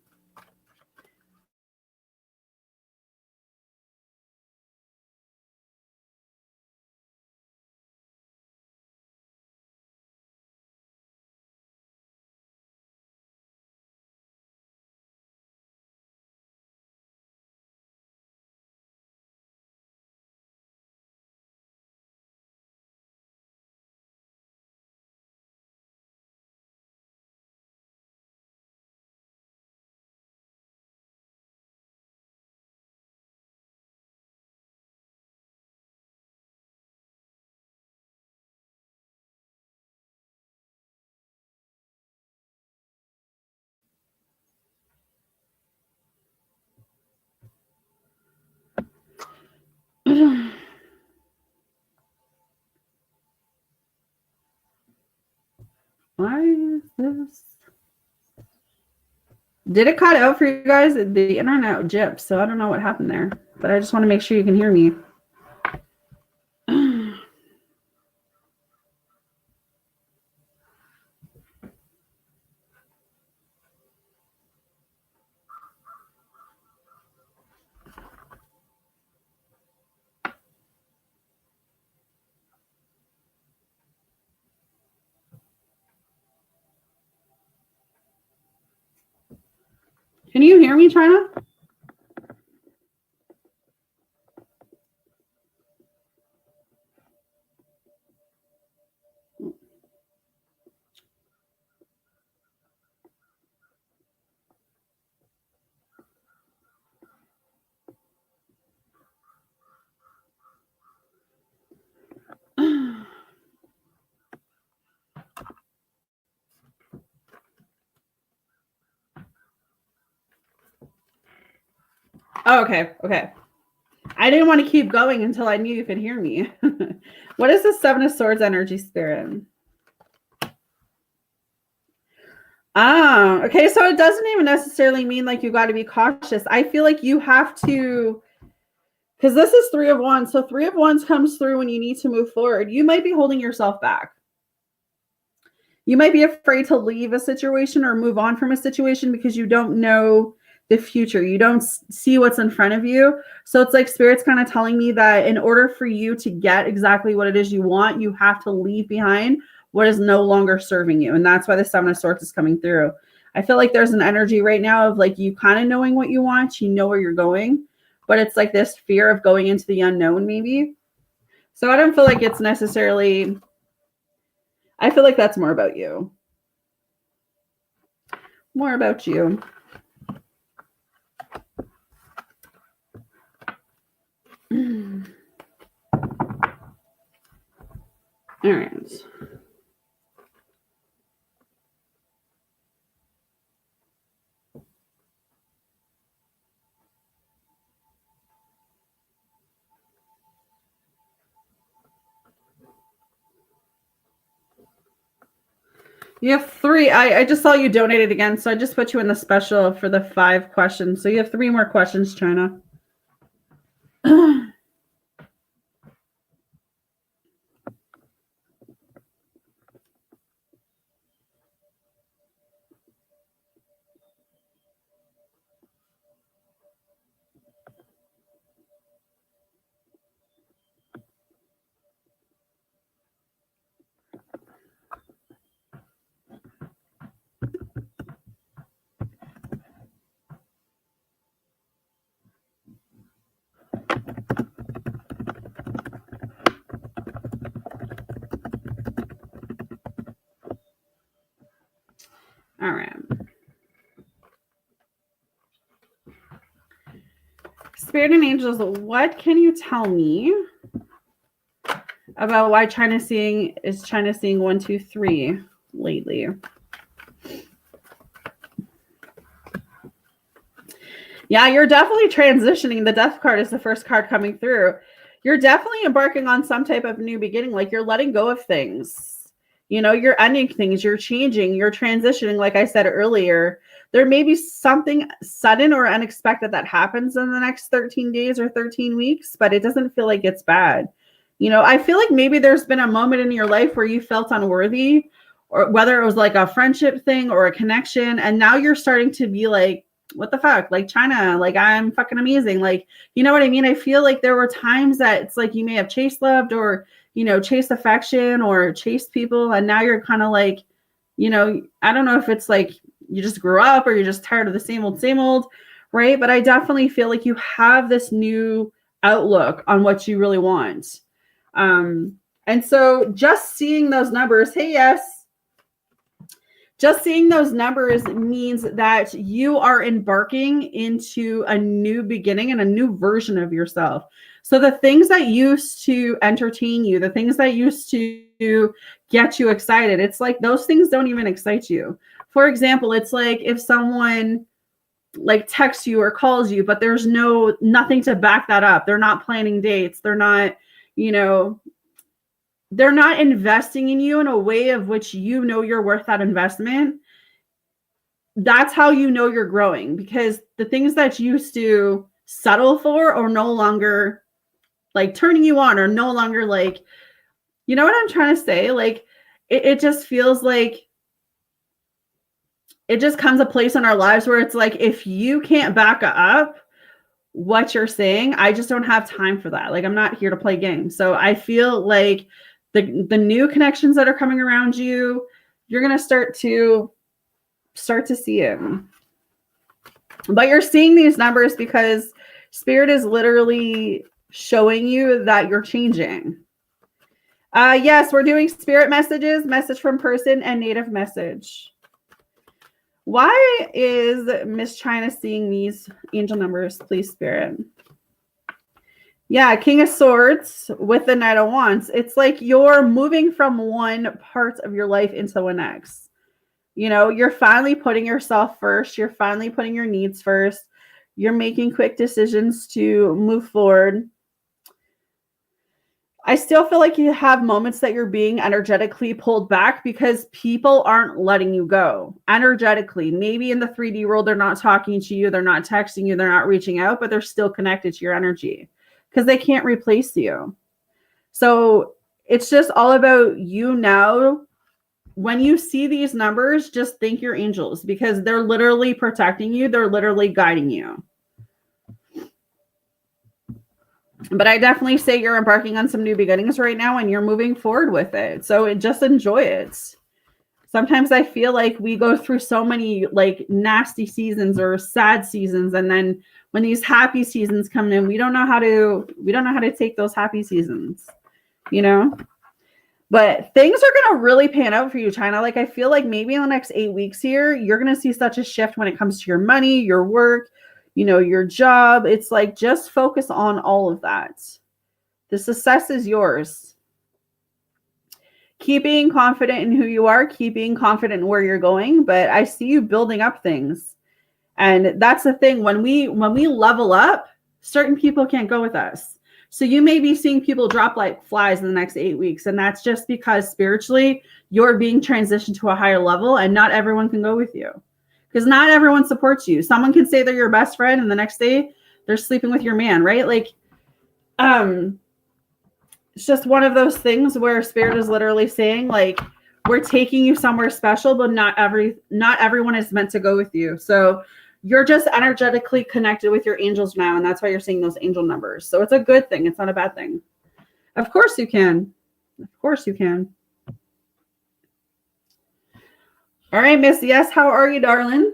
A: Why is this? Did it cut out for you guys? The internet gypped, so I don't know what happened there. But I just want to make sure you can hear me. Can you hear me, China? Oh, okay. I didn't want to keep going until I knew you could hear me. What is the Seven of Swords energy, Spirit? Okay. So it doesn't even necessarily mean like you got to be cautious. I feel like you have to, because this is Three of Wands. So Three of Wands comes through when you need to move forward. You might be holding yourself back. You might be afraid to leave a situation or move on from a situation because you don't know the future. You don't see what's in front of you. So it's like Spirit's kind of telling me that in order for you to get exactly what it is you want, you have to leave behind what is no longer serving you. And that's why the Seven of Swords is coming through. I feel like there's an energy right now of like you kind of knowing what you want, you know where you're going, but it's like this fear of going into the unknown maybe. So I don't feel like it's necessarily, I feel like that's more about you. More about you. All right. You have three. I just saw you donated again, so I just put you in the special for the 5 questions. So you have 3 more questions, China. All right. Spirit and angels, what can you tell me about why China seeing 123 lately? Yeah, you're definitely transitioning. The death card is the first card coming through. You're definitely embarking on some type of new beginning. Like you're letting go of things. You know, you're ending things, you're changing, you're transitioning. Like I said earlier, there may be something sudden or unexpected that happens in the next 13 days or 13 weeks, but it doesn't feel like it's bad. You know, I feel like maybe there's been a moment in your life where you felt unworthy, or whether it was like a friendship thing or a connection, and now you're starting to be like, what the fuck? Like China, like I'm fucking amazing. Like, you know what I mean? I feel like there were times that it's like you may have chased loved or, you know, chased affection or chased people. And now you're kind of like, you know, I don't know if it's like you just grew up or you're just tired of the same old, right? But I definitely feel like you have this new outlook on what you really want. And so just seeing those numbers, hey, yes, just seeing those numbers means that you are embarking into a new beginning and a new version of yourself. So the things that used to entertain you, the things that used to get you excited, it's like those things don't even excite you. For example, it's like if someone like texts you or calls you, but there's nothing to back that up. They're not planning dates. They're not, you know, they're not investing in you in a way of which you know you're worth that investment. That's how you know you're growing, because the things that you used to settle for are no longer like turning you on, or no longer like, you know what I'm trying to say? Like it just feels like it just comes a place in our lives where it's like, if you can't back up what you're saying, I just don't have time for that. Like I'm not here to play games. So I feel like the new connections that are coming around you, you're going to start to see it. But you're seeing these numbers because spirit is literally showing you that you're changing. Yes, we're doing spirit messages, message from person, and native message. Why is Miss China seeing these angel numbers, please, spirit? Yeah, King of Swords with the Knight of Wands. It's like you're moving from one part of your life into the next. You know, you're finally putting yourself first. You're finally putting your needs first. You're making quick decisions to move forward. I still feel like you have moments that you're being energetically pulled back because people aren't letting you go energetically. Maybe in the 3D world, they're not talking to you, they're not texting you, they're not reaching out, but they're still connected to your energy because they can't replace you. So it's just all about you now. When you see these numbers, just thank your angels because they're literally protecting you. They're literally guiding you. But I definitely say you're embarking on some new beginnings right now and you're moving forward with it. So just enjoy it. Sometimes I feel like we go through so many like nasty seasons or sad seasons, and then when these happy seasons come in, we don't know how to take those happy seasons, you know? But things are going to really pan out for you, China. Like I feel like maybe in the next 8 weeks here, you're going to see such a shift when it comes to your money, your work, you know, your job. It's like just focus on all of that. The success is yours. Keep being confident in who you are, keep being confident in where you're going, but I see you building up things. And that's the thing, when we level up, certain people can't go with us. So you may be seeing people drop like flies in the next 8 weeks, and that's just because spiritually you're being transitioned to a higher level, and not everyone can go with you. Because not everyone supports you. Someone can say they're your best friend and the next day they're sleeping with your man, right? Like it's just one of those things where spirit is literally saying like, we're taking you somewhere special, but not everyone is meant to go with you. So you're just energetically connected with your angels now, and that's why you're seeing those angel numbers. So it's a good thing. It's not a bad thing. Of course you can. Of course you can. All right, Miss. Yes, how are you, darling?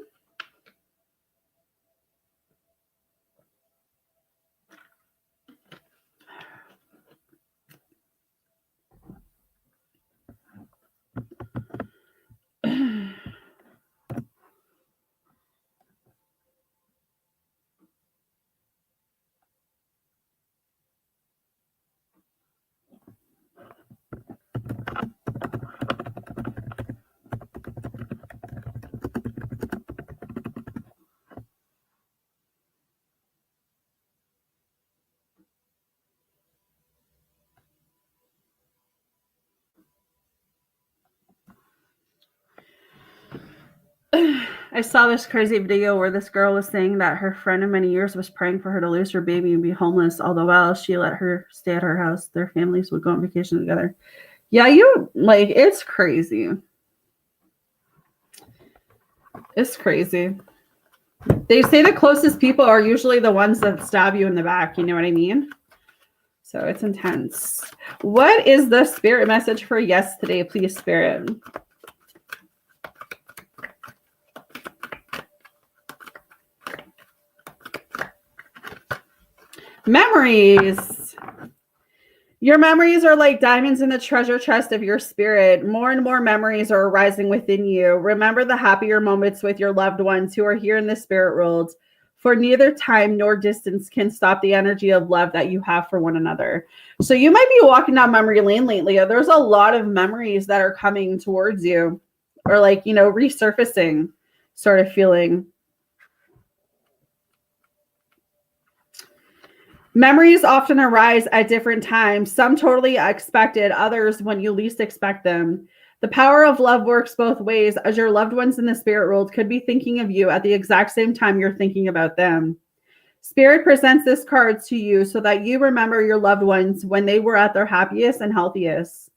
A: I saw this crazy video where this girl was saying that her friend of many years was praying for her to lose her baby and be homeless, all the while she let her stay at her house. Their families would go on vacation together. Yeah, it's crazy. It's crazy. They say the closest people are usually the ones that stab you in the back. You know what I mean? So it's intense. What is the spirit message for yes today, please, spirit? Memories. Your memories are like diamonds in the treasure chest of your spirit. More and more memories are arising within you. Remember the happier moments with your loved ones who are here in the spirit world, for neither time nor distance can stop the energy of love that you have for one another. So you might be walking down memory lane lately. There's a lot of memories that are coming towards you, or resurfacing sort of feeling. Memories often arise at different times, some totally expected, others when you least expect them. The power of love works both ways, as your loved ones in the spirit world could be thinking of you at the exact same time you're thinking about them. Spirit presents this card to you so that you remember your loved ones when they were at their happiest and healthiest.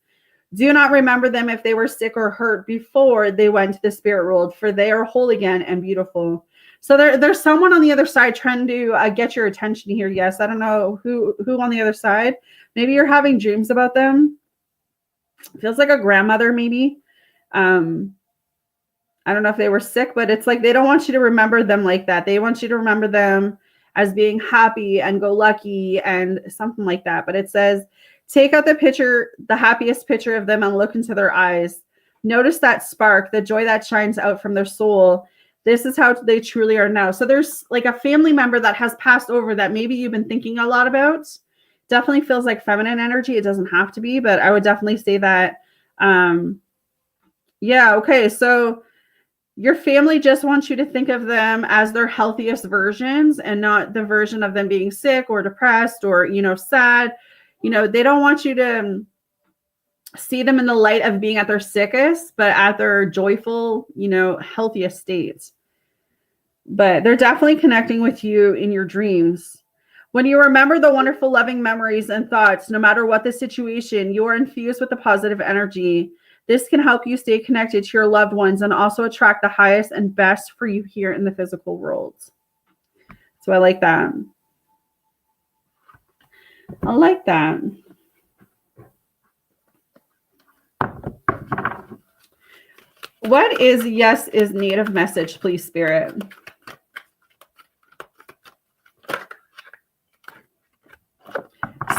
A: Do not remember them if they were sick or hurt before they went to the spirit world, for they are whole again and beautiful. So there's someone on the other side trying to get your attention here. Yes, I don't know who on the other side. Maybe you're having dreams about them. Feels like a grandmother, maybe. I don't know if they were sick, but it's like they don't want you to remember them like that. They want you to remember them as being happy and go lucky and something like that. But it says, take out the picture, the happiest picture of them, and look into their eyes. Notice that spark, the joy that shines out from their soul. This is how they truly are now. So there's like a family member that has passed over that maybe you've been thinking a lot about. Definitely feels like feminine energy. It doesn't have to be, but I would definitely say that. Yeah, okay. So your family just wants you to think of them as their healthiest versions and not the version of them being sick or depressed or, sad. They don't want you to see them in the light of being at their sickest, but at their joyful, healthiest states. But they're definitely connecting with you in your dreams. When you remember the wonderful, loving memories and thoughts, no matter what the situation, you are infused with the positive energy. This can help you stay connected to your loved ones and also attract the highest and best for you here in the physical world. So I like that. I like that. What is yes is native message, please, spirit?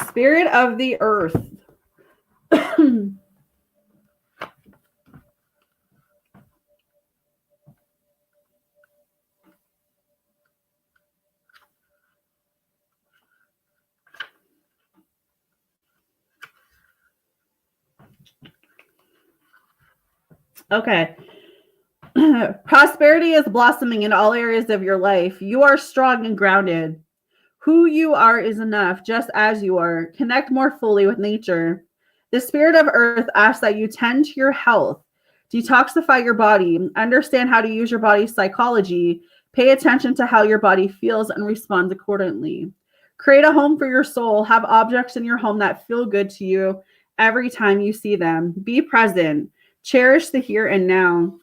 A: Spirit of the earth. Okay. Prosperity is blossoming in all areas of your life. You are strong and grounded. Who you are is enough, just as you are. Connect more fully with nature. The spirit of earth asks that you tend to your health, detoxify your body, understand how to use your body's psychology, pay attention to how your body feels, and respond accordingly. Create a home for your soul. Have objects in your home that feel good to you every time you see them. Be present. Cherish the here and now.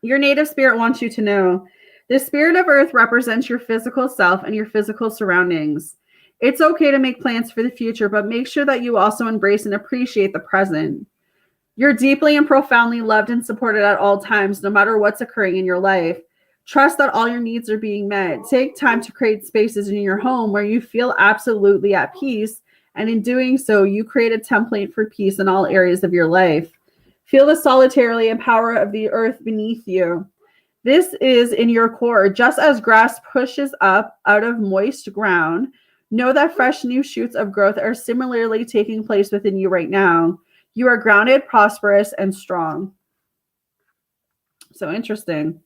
A: Your native spirit wants you to know the spirit of earth represents your physical self and your physical surroundings. It's okay to make plans for the future, but make sure that you also embrace and appreciate the present. You're deeply and profoundly loved and supported at all times, no matter what's occurring in your life. Trust that all your needs are being met. Take time to create spaces in your home where you feel absolutely at peace, and in doing so, you create a template for peace in all areas of your life. Feel the solidarity and power of the earth beneath you. This is in your core. Just as grass pushes up out of moist ground, know that fresh new shoots of growth are similarly taking place within you right now. You are grounded, prosperous, and strong. So interesting.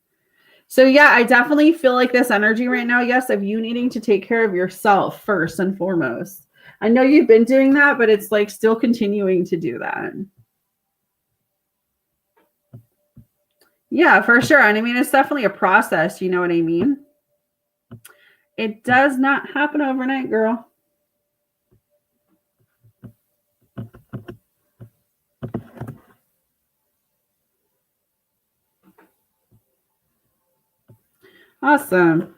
A: So yeah, I definitely feel like this energy right now, yes, of you needing to take care of yourself first and foremost. I know you've been doing that, but it's like still continuing to do that. Yeah, for sure. And I mean, it's definitely a process. You know what I mean? It does not happen overnight, girl. Awesome.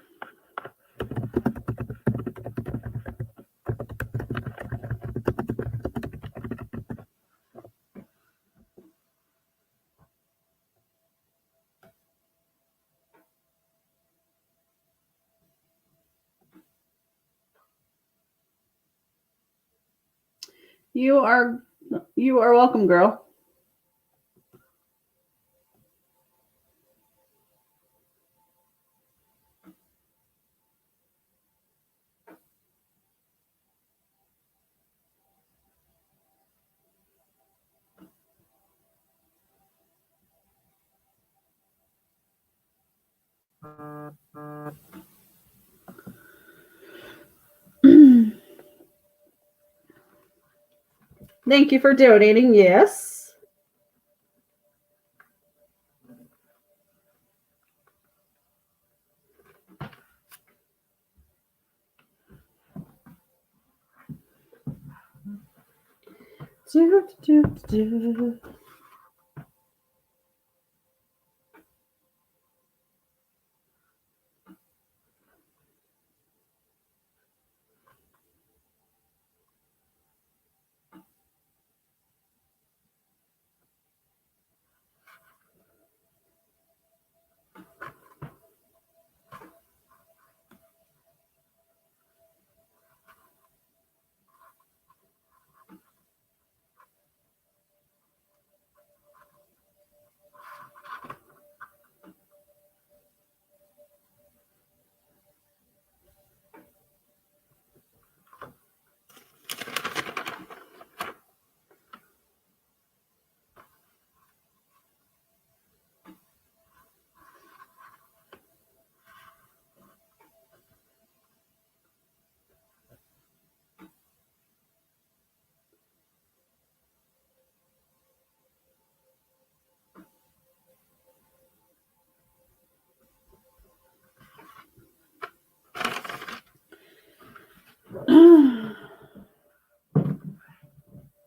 A: You are welcome, girl. Thank you for donating. Yes. Do, do, do.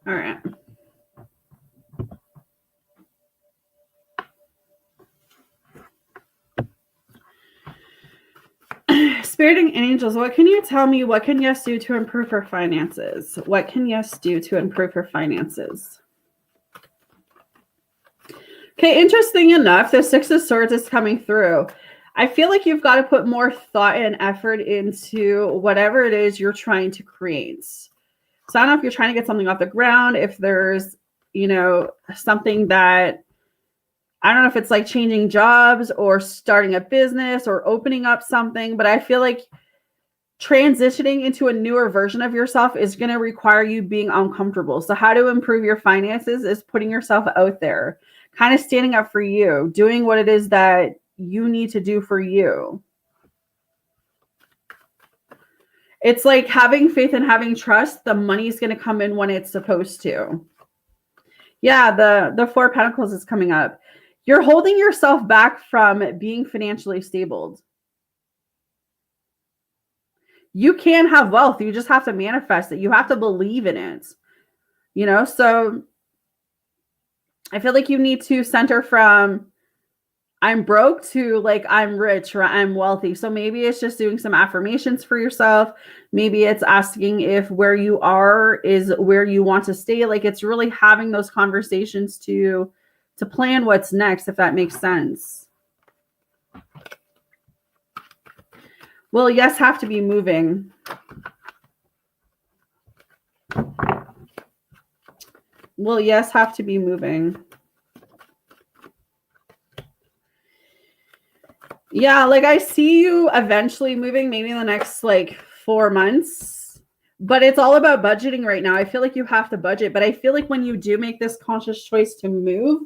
A: All right. Spirit and angels, what can you tell me? What can Yes do to improve her finances? What can Yes do to improve her finances? Okay, interesting enough, the Six of Swords is coming through. I feel like you've got to put more thought and effort into whatever it is you're trying to create. So I don't know if you're trying to get something off the ground, if there's, something that, I don't know if it's like changing jobs or starting a business or opening up something, but I feel like transitioning into a newer version of yourself is going to require you being uncomfortable. So how to improve your finances is putting yourself out there, kind of standing up for you, doing what it is that you need to do for you. It's like having faith and having trust. The money's going to come in when it's supposed to. Yeah, the Four of Pentacles is coming up. You're holding yourself back from being financially stable. You can have wealth. You just have to manifest it. You have to believe in it. So I feel like you need to center from I'm broke to like I'm rich or I'm wealthy. So maybe it's just doing some affirmations for yourself. Maybe it's asking if where you are is where you want to stay. Like it's really having those conversations to plan what's next, if that makes sense. Will Yes have to be moving? Will Yes have to be moving? Yeah, like I see you eventually moving, maybe in the next like 4 months, but it's all about budgeting right now. I feel like you have to budget, but I feel like when you do make this conscious choice to move,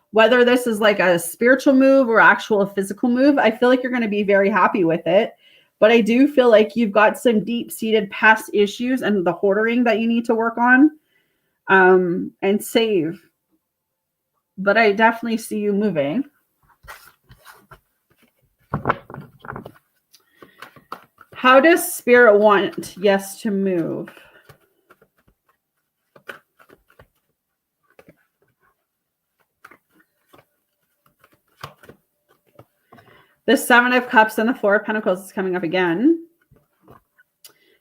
A: whether this is like a spiritual move or actual physical move, I feel like you're going to be very happy with it. But I do feel like you've got some deep-seated past issues and the hoarding that you need to work on and save. But I definitely see you moving. How does spirit want yes to move? The Seven of Cups and the Four of Pentacles is coming up again.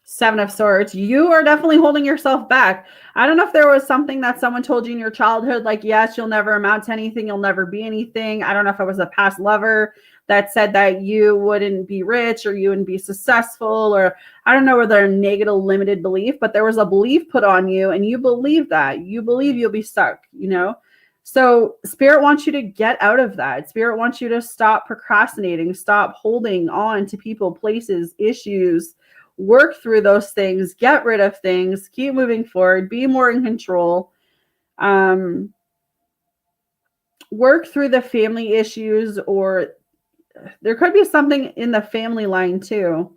A: Seven of Swords. You are definitely holding yourself back. I don't know if there was something that someone told you in your childhood, like, yes, you'll never amount to anything. You'll never be anything. I don't know if it was a past lover that said that you wouldn't be rich or you wouldn't be successful, or I don't know whether a negative limited belief, but there was a belief put on you and you believe that. You believe you'll be stuck, you know? So spirit wants you to get out of that. Spirit wants you to stop procrastinating, stop holding on to people, places, issues, work through those things, get rid of things, keep moving forward, be more in control. Work through the family issues, or there could be something in the family line too.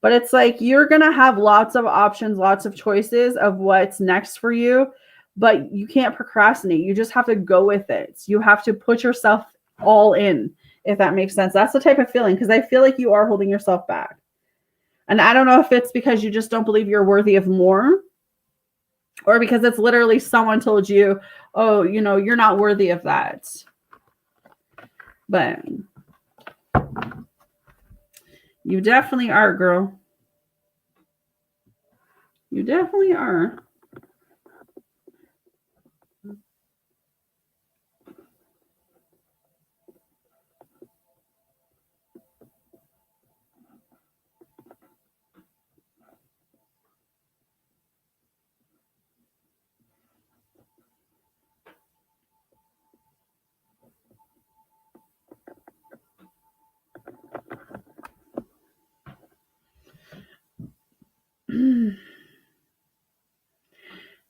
A: But it's like you're going to have lots of options, lots of choices of what's next for you, but you can't procrastinate. You just have to go with it. You have to put yourself all in, if that makes sense. That's the type of feeling, because I feel like you are holding yourself back. And I don't know if it's because you just don't believe you're worthy of more, or because it's literally someone told you, oh, you know, you're not worthy of that. But you definitely are, girl. You definitely are.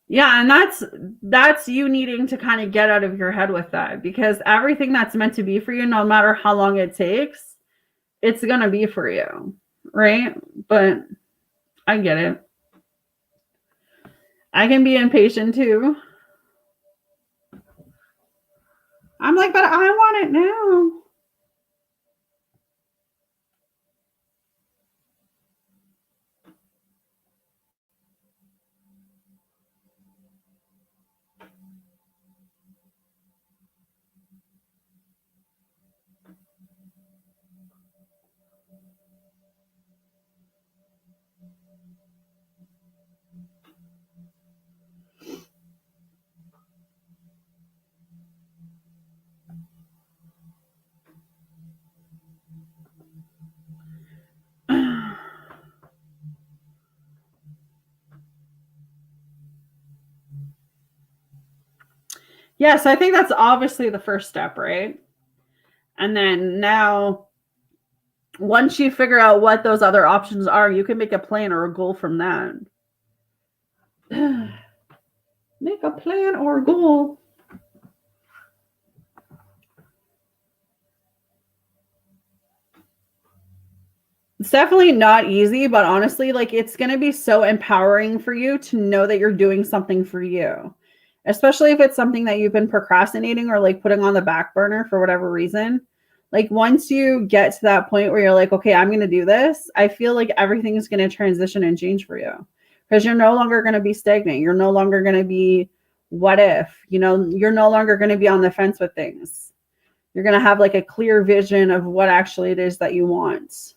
A: Yeah, and that's you needing to kind of get out of your head with that, because everything that's meant to be for you, no matter how long it takes, it's going to be for you, right? But I get it. I can be impatient too. I'm like, but I want it now. Yes, I think that's obviously the first step, right? And then now, once you figure out what those other options are, you can make a plan or a goal from that. Make a plan or a goal. It's definitely not easy, but honestly, like, it's going to be so empowering for you to know that you're doing something for you, especially if it's something that you've been procrastinating or like putting on the back burner for whatever reason. Like, once you get to that point where you're like, okay, I'm going to do this, I feel like everything is going to transition and change for you, because you're no longer going to be stagnant. You're no longer going to be what if, you know, you're no longer going to be on the fence with things. You're going to have like a clear vision of what actually it is that you want.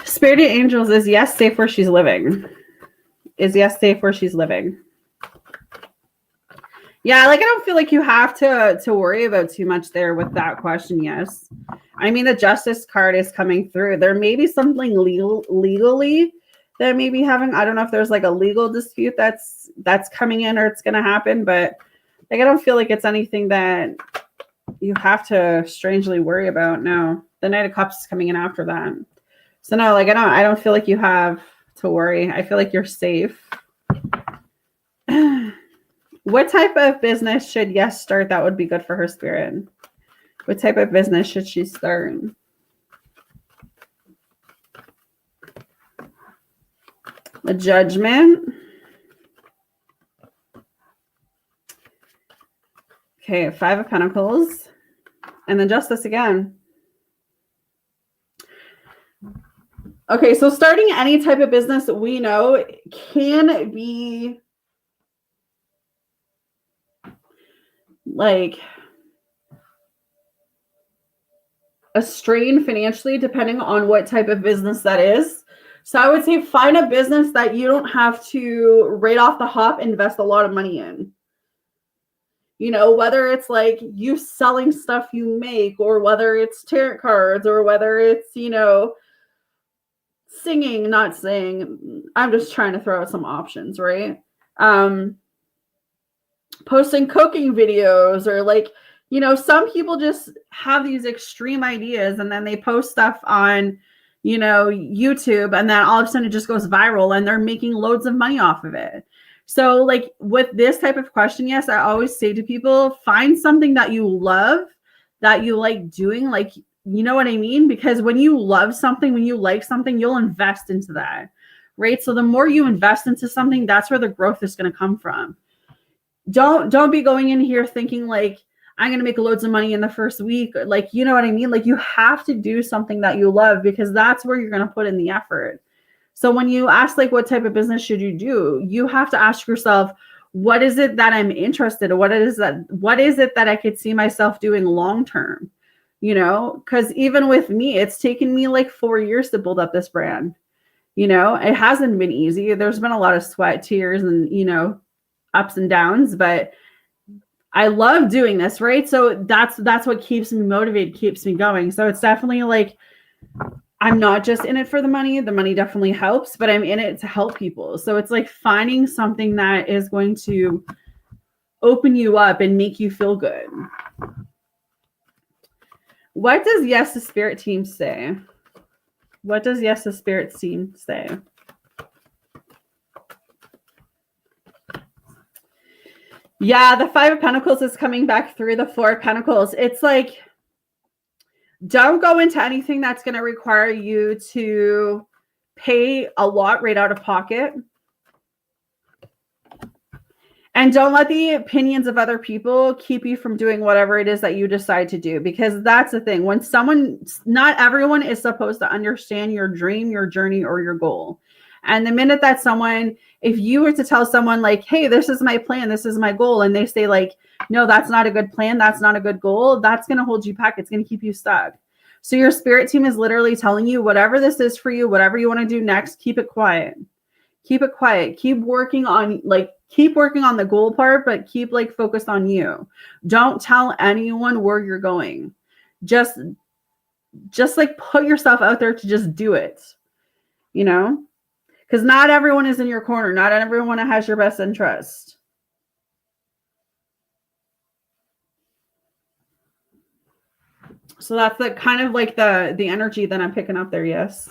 A: Spirit Angels is yes safe where she's living. Is yes safe where she's living. Yeah, like I don't feel like you have to worry about too much there with that question. Yes. I mean, the Justice card is coming through. There may be something legally that may be having, I don't know if there's like a legal dispute that's coming in or it's going to happen, but like I don't feel like it's anything that you have to strangely worry about. No. The Knight of Cups is coming in after that. So no, like I don't feel like you have to worry. I feel like you're safe. What type of business should Yes start that would be good for her, Spirit? What type of business should she start? The Judgment. Okay, 5 of Pentacles. And then Justice again. Okay, so starting any type of business we know can be like a strain financially depending on what type of business that is. So I would say find a business that you don't have to right off the hop invest a lot of money in. You know, whether it's like you selling stuff you make, or whether it's tarot cards, or whether it's, you know, singing, not singing. I'm just trying to throw out some options, right? Posting cooking videos, or like, you know, some people just have these extreme ideas and then they post stuff on, you know, YouTube, and then all of a sudden it just goes viral and they're making loads of money off of it. So like with this type of question, yes, I always say to people, find something that you love, that you like doing, like, you know what I mean? Because when you love something, when you like something, you'll invest into that, right? So the more you invest into something, that's where the growth is going to come from. Don't be going in here thinking like, I'm going to make loads of money in the first week. Like, you know what I mean? Like you have to do something that you love, because that's where you're going to put in the effort. So when you ask like, what type of business should you do? You have to ask yourself, what is it that I'm interested in? What is it that I could see myself doing long-term? You know, because even with me, it's taken me like 4 years to build up this brand. You know, it hasn't been easy. There's been a lot of sweat, tears, and, you know, ups and downs, but I love doing this, right? So that's what keeps me motivated, keeps me going. So it's definitely like, I'm not just in it for the money. The money definitely helps, but I'm in it to help people. So it's like finding something that is going to open you up and make you feel good. What does Yes the Spirit team say? What does Yes the Spirit team say? Yeah, the Five of Pentacles is coming back through the Four of Pentacles. It's like, don't go into anything that's going to require you to pay a lot right out of pocket. And don't let the opinions of other people keep you from doing whatever it is that you decide to do. Because that's the thing. When not everyone is supposed to understand your dream, your journey, or your goal. And the minute that if you were to tell someone like, hey, this is my plan, this is my goal, and they say like, no, that's not a good plan, that's not a good goal, that's going to hold you back. It's going to keep you stuck. So your spirit team is literally telling you, whatever this is for you, whatever you want to do next, keep it quiet. Keep it quiet. Keep working on the goal part, but keep focused on you. Don't tell anyone where you're going. Just put yourself out there to just do it, because not everyone is in your corner. Not everyone has your best interest. So that's the kind of the energy that I'm picking up there. Yes.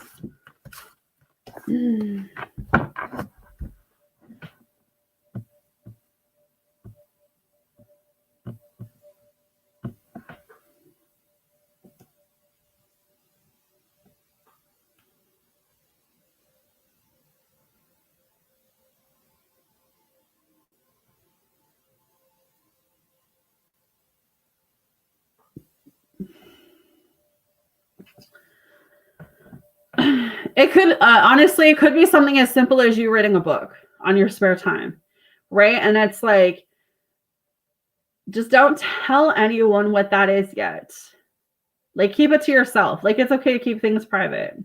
A: It could honestly, it could be something as simple as you reading a book on your spare time, right? And it's like, just don't tell anyone what that is yet. Keep it to yourself. It's okay to keep things private.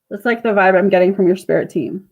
A: That's the vibe I'm getting from your spirit team.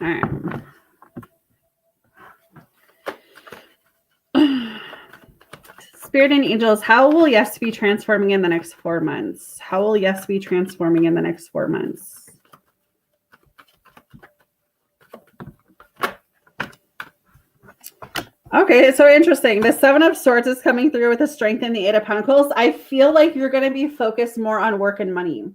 A: All right. Spirit and angels, how will yes be transforming in the next 4 months? How will yes be transforming in the next 4 months? Okay, so interesting. The Seven of Swords is coming through with the Strength and the Eight of Pentacles. I feel like you're going to be focused more on work and money.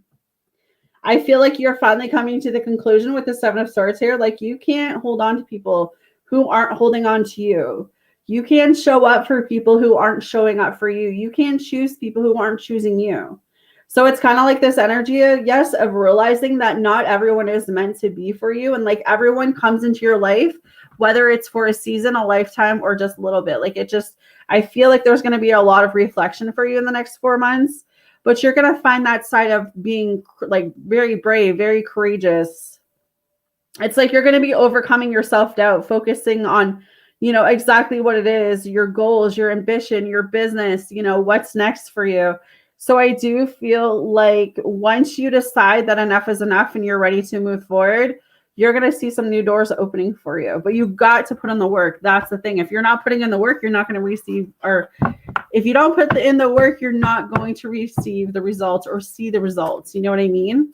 A: I feel like you're finally coming to the conclusion with the Seven of Swords here. Like, you can't hold on to people who aren't holding on to you. You can show up for people who aren't showing up for you. You can choose people who aren't choosing you. So it's kind of like this energy, yes, of realizing that not everyone is meant to be for you. And like, everyone comes into your life, whether it's for a season, a lifetime, or just a little bit. Like, it just, I feel like there's going to be a lot of reflection for you in the next 4 months. But you're going to find that side of being like very brave, very courageous. It's like you're going to be overcoming your self-doubt, focusing on, you know, exactly what it is, your goals, your ambition, your business, you know, what's next for you. So I do feel like once you decide that enough is enough and you're ready to move forward, you're going to see some new doors opening for you. But you've got to put in the work. That's the thing. If you're not putting in the work, you're not going to receive, or if you don't put in the work, you're not going to receive the results or see the results. You know what I mean?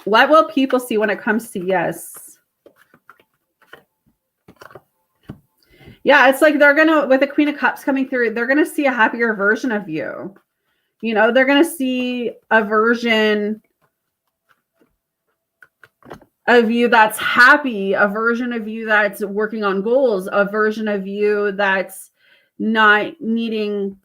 A: What will people see when it comes to yes? Yeah, it's like they're going to, with the Queen of Cups coming through, they're going to see a happier version of you. You know, they're going to see a version of you that's happy, a version of you that's working on goals, a version of you that's not needing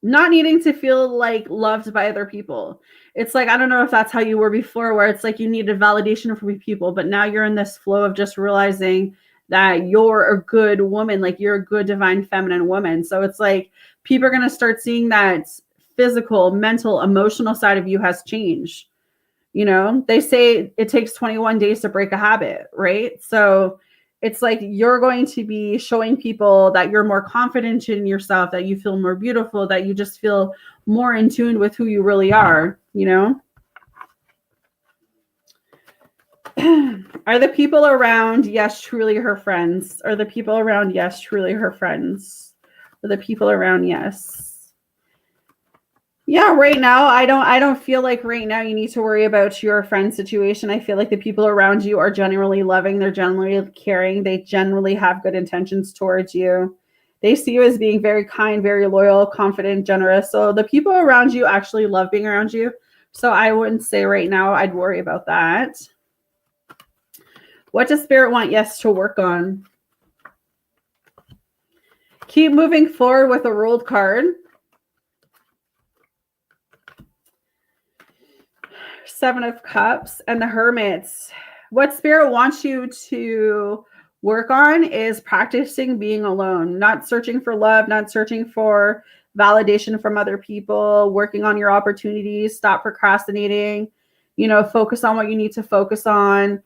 A: to feel like loved by other people. It's like, I don't know if that's how you were before, where it's like you needed validation from people, but now you're in this flow of just realizing that you're a good woman, like you're a good divine feminine woman. So it's like people are going to start seeing that physical, mental, emotional side of you has changed. You know, they say it takes 21 days to break a habit, right? So it's like you're going to be showing people that you're more confident in yourself, that you feel more beautiful, that you just feel more in tune with who you really are, you know? Are the people around, yes, truly her friends? Are the people around, yes, truly her friends? Are the people around, yes? Yeah, right now, I don't feel like right now you need to worry about your friend situation. I feel like the people around you are generally loving, they're generally caring, they generally have good intentions towards you. They see you as being very kind, very loyal, confident, generous. So the people around you actually love being around you. So I wouldn't say right now I'd worry about that. What does Spirit want yes to work on? Keep moving forward with a ruled card. Seven of Cups and the Hermits. What Spirit wants you to work on is practicing being alone, not searching for love, not searching for validation from other people, working on your opportunities, stop procrastinating, you know, focus on what you need to focus on.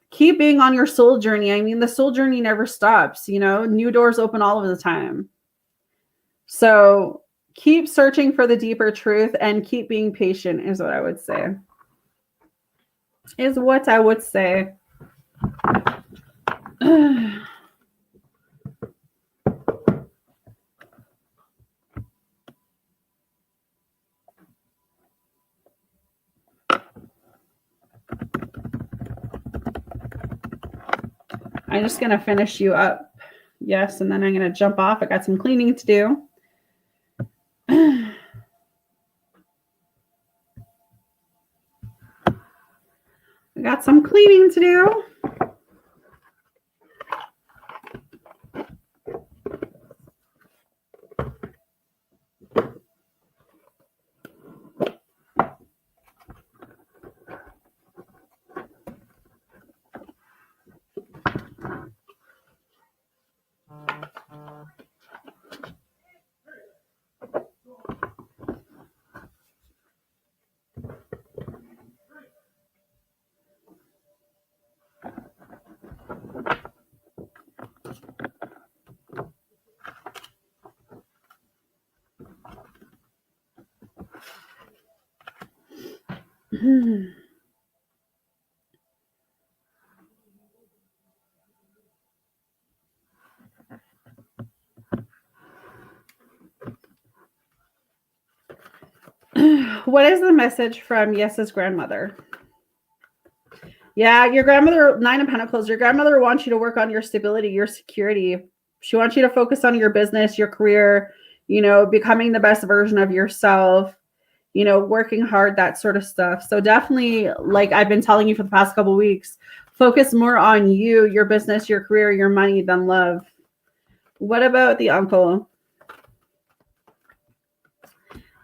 A: Keep being on your soul journey. I mean, the soul journey never stops, you know, new doors open all of the time. So keep searching for the deeper truth and keep being patient is what I would say. Is what I would say. I'm just going to finish you up. Yes, and then I'm going to jump off. I got some cleaning to do. I got some cleaning to do. All What is the message from Yes's grandmother? Yeah, your grandmother, 9 of Pentacles, your grandmother wants you to work on your stability, your security. She wants you to focus on your business, your career, you know, becoming the best version of yourself, you know, working hard, that sort of stuff. So definitely, like I've been telling you for the past couple of weeks, focus more on you, your business, your career, your money than love. What about the uncle?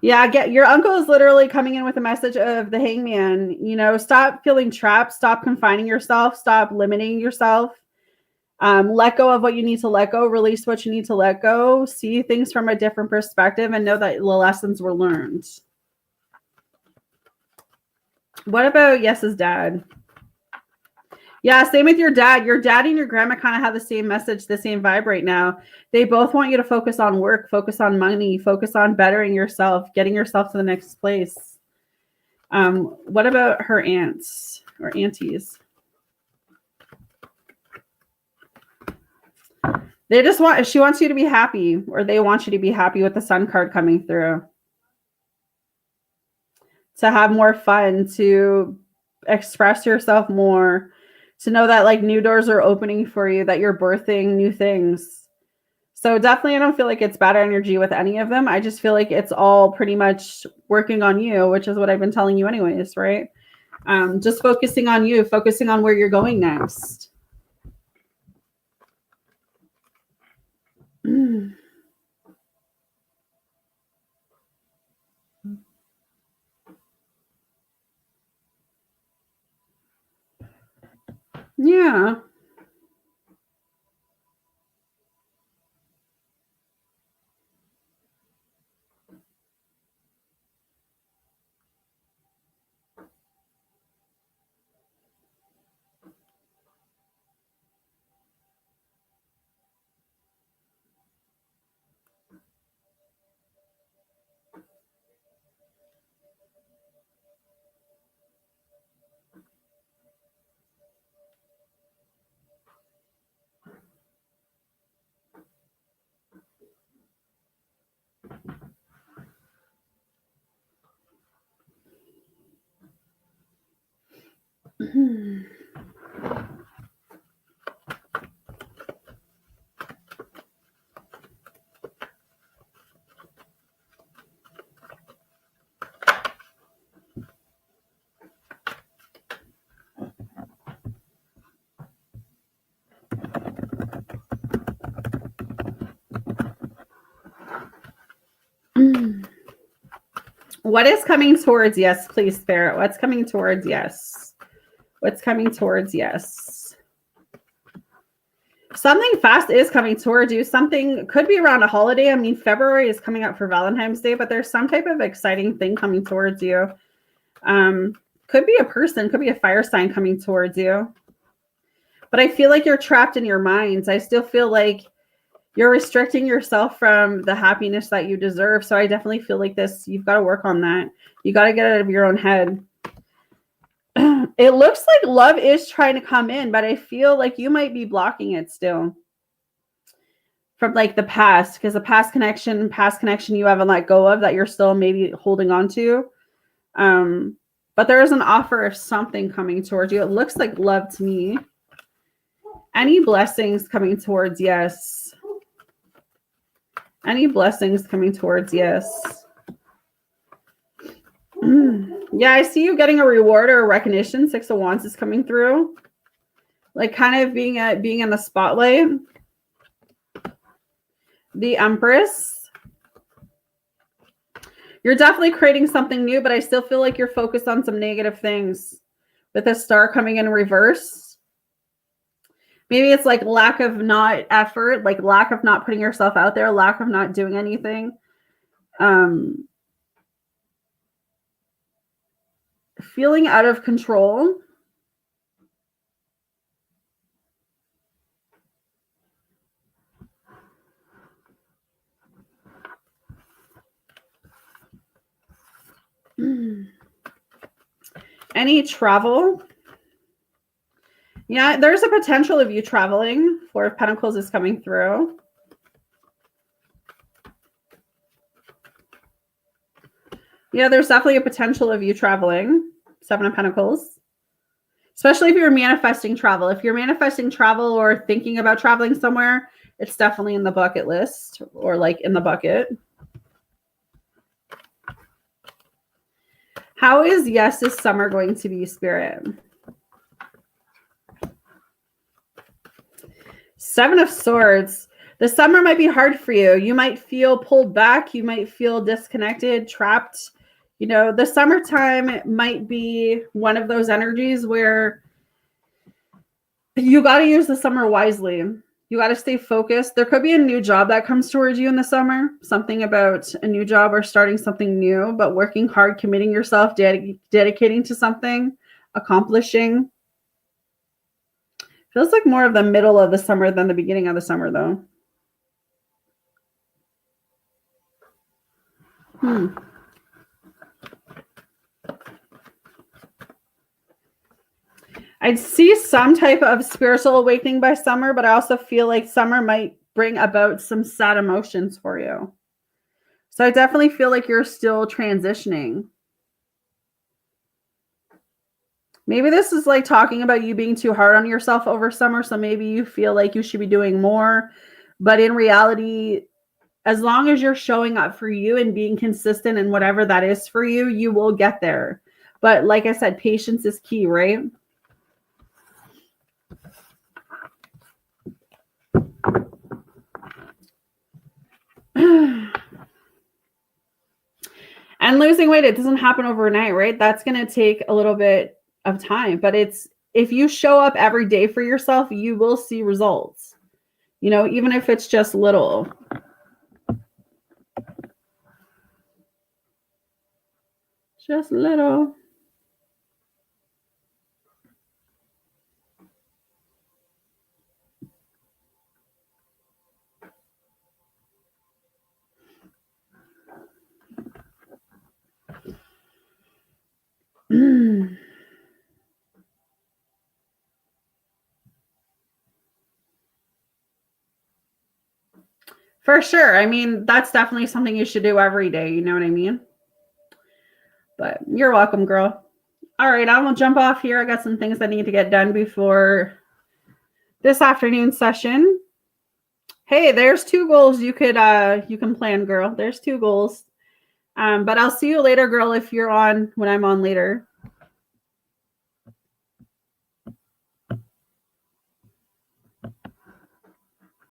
A: Yeah, your uncle is literally coming in with a message of the hangman. You know, stop feeling trapped, stop confining yourself, stop limiting yourself. Let go of what you need to let go, release what you need to let go, see things from a different perspective, and know that the lessons were learned. What about Yes's dad? Yeah, same with your dad. Your dad and your grandma kind of have the same message, the same vibe right now. They both want you to focus on work, focus on money, focus on bettering yourself, getting yourself to the next place. What about her aunts or aunties? She wants you to be happy, or they want you to be happy with the Sun card coming through. To have more fun, to express yourself more, to know that like new doors are opening for you, that you're birthing new things. So definitely, I don't feel like it's bad energy with any of them. I just feel like it's all pretty much working on you, which is what I've been telling you anyways, right? Just focusing on you, focusing on where you're going next. Yeah. What is coming towards yes, please, Spirit? What's coming towards yes? What's coming towards yes? Something fast is coming towards you. Something could be around a holiday. I mean, February is coming up for Valentine's Day, but there's some type of exciting thing coming towards you. Could be a person, could be a fire sign coming towards you. But I feel like you're trapped in your minds. I still feel like you're restricting yourself from the happiness that you deserve. So I definitely feel like you've got to work on that. You got to get out of your own head. It looks like love is trying to come in, but I feel like you might be blocking it still from like the past, because the past connection you haven't let go of, that you're still maybe holding on to. But there is an offer of something coming towards you. It looks like love to me. Any blessings coming towards yes. Any blessings coming towards yes. Yeah, I see you getting a reward or a recognition. 6 of Wands is coming through. Like kind of being in the spotlight. The Empress. You're definitely creating something new, but I still feel like you're focused on some negative things. With a Star coming in reverse. Maybe it's like lack of not effort, like lack of not putting yourself out there, lack of not doing anything. Feeling out of control. Any travel? Yeah, there's a potential of you traveling. 4 of Pentacles is coming through. Yeah, there's definitely a potential of you traveling. 7 of Pentacles. Especially if you're manifesting travel. If you're manifesting travel or thinking about traveling somewhere, it's definitely in the bucket list or like in the bucket. How is yes this summer going to be, Spirit? 7 of Swords. The summer might be hard for you. You might feel pulled back. You might feel disconnected, trapped. You know, the summertime might be one of those energies where you got to use the summer wisely. You got to stay focused. There could be a new job that comes towards you in the summer, something about a new job or starting something new, but working hard, committing yourself, dedicating to something, accomplishing. Feels like more of the middle of the summer than the beginning of the summer, though. I'd see some type of spiritual awakening by summer, but I also feel like summer might bring about some sad emotions for you. So I definitely feel like you're still transitioning. Maybe this is like talking about you being too hard on yourself over summer. So maybe you feel like you should be doing more. But in reality, as long as you're showing up for you and being consistent in whatever that is for you, you will get there. But like I said, patience is key, right? And losing weight, it doesn't happen overnight, right? That's going to take a little bit of time, but if you show up every day for yourself, you will see results. You know, even if it's just little. Just little. For sure. I mean, that's definitely something you should do every day. You know what I mean? But you're welcome, girl. All right, I'm gonna jump off here. I got some things I need to get done before this afternoon session. Hey, there's 2 goals you can plan, girl. There's 2 goals. But I'll see you later, girl, if you're on when I'm on later.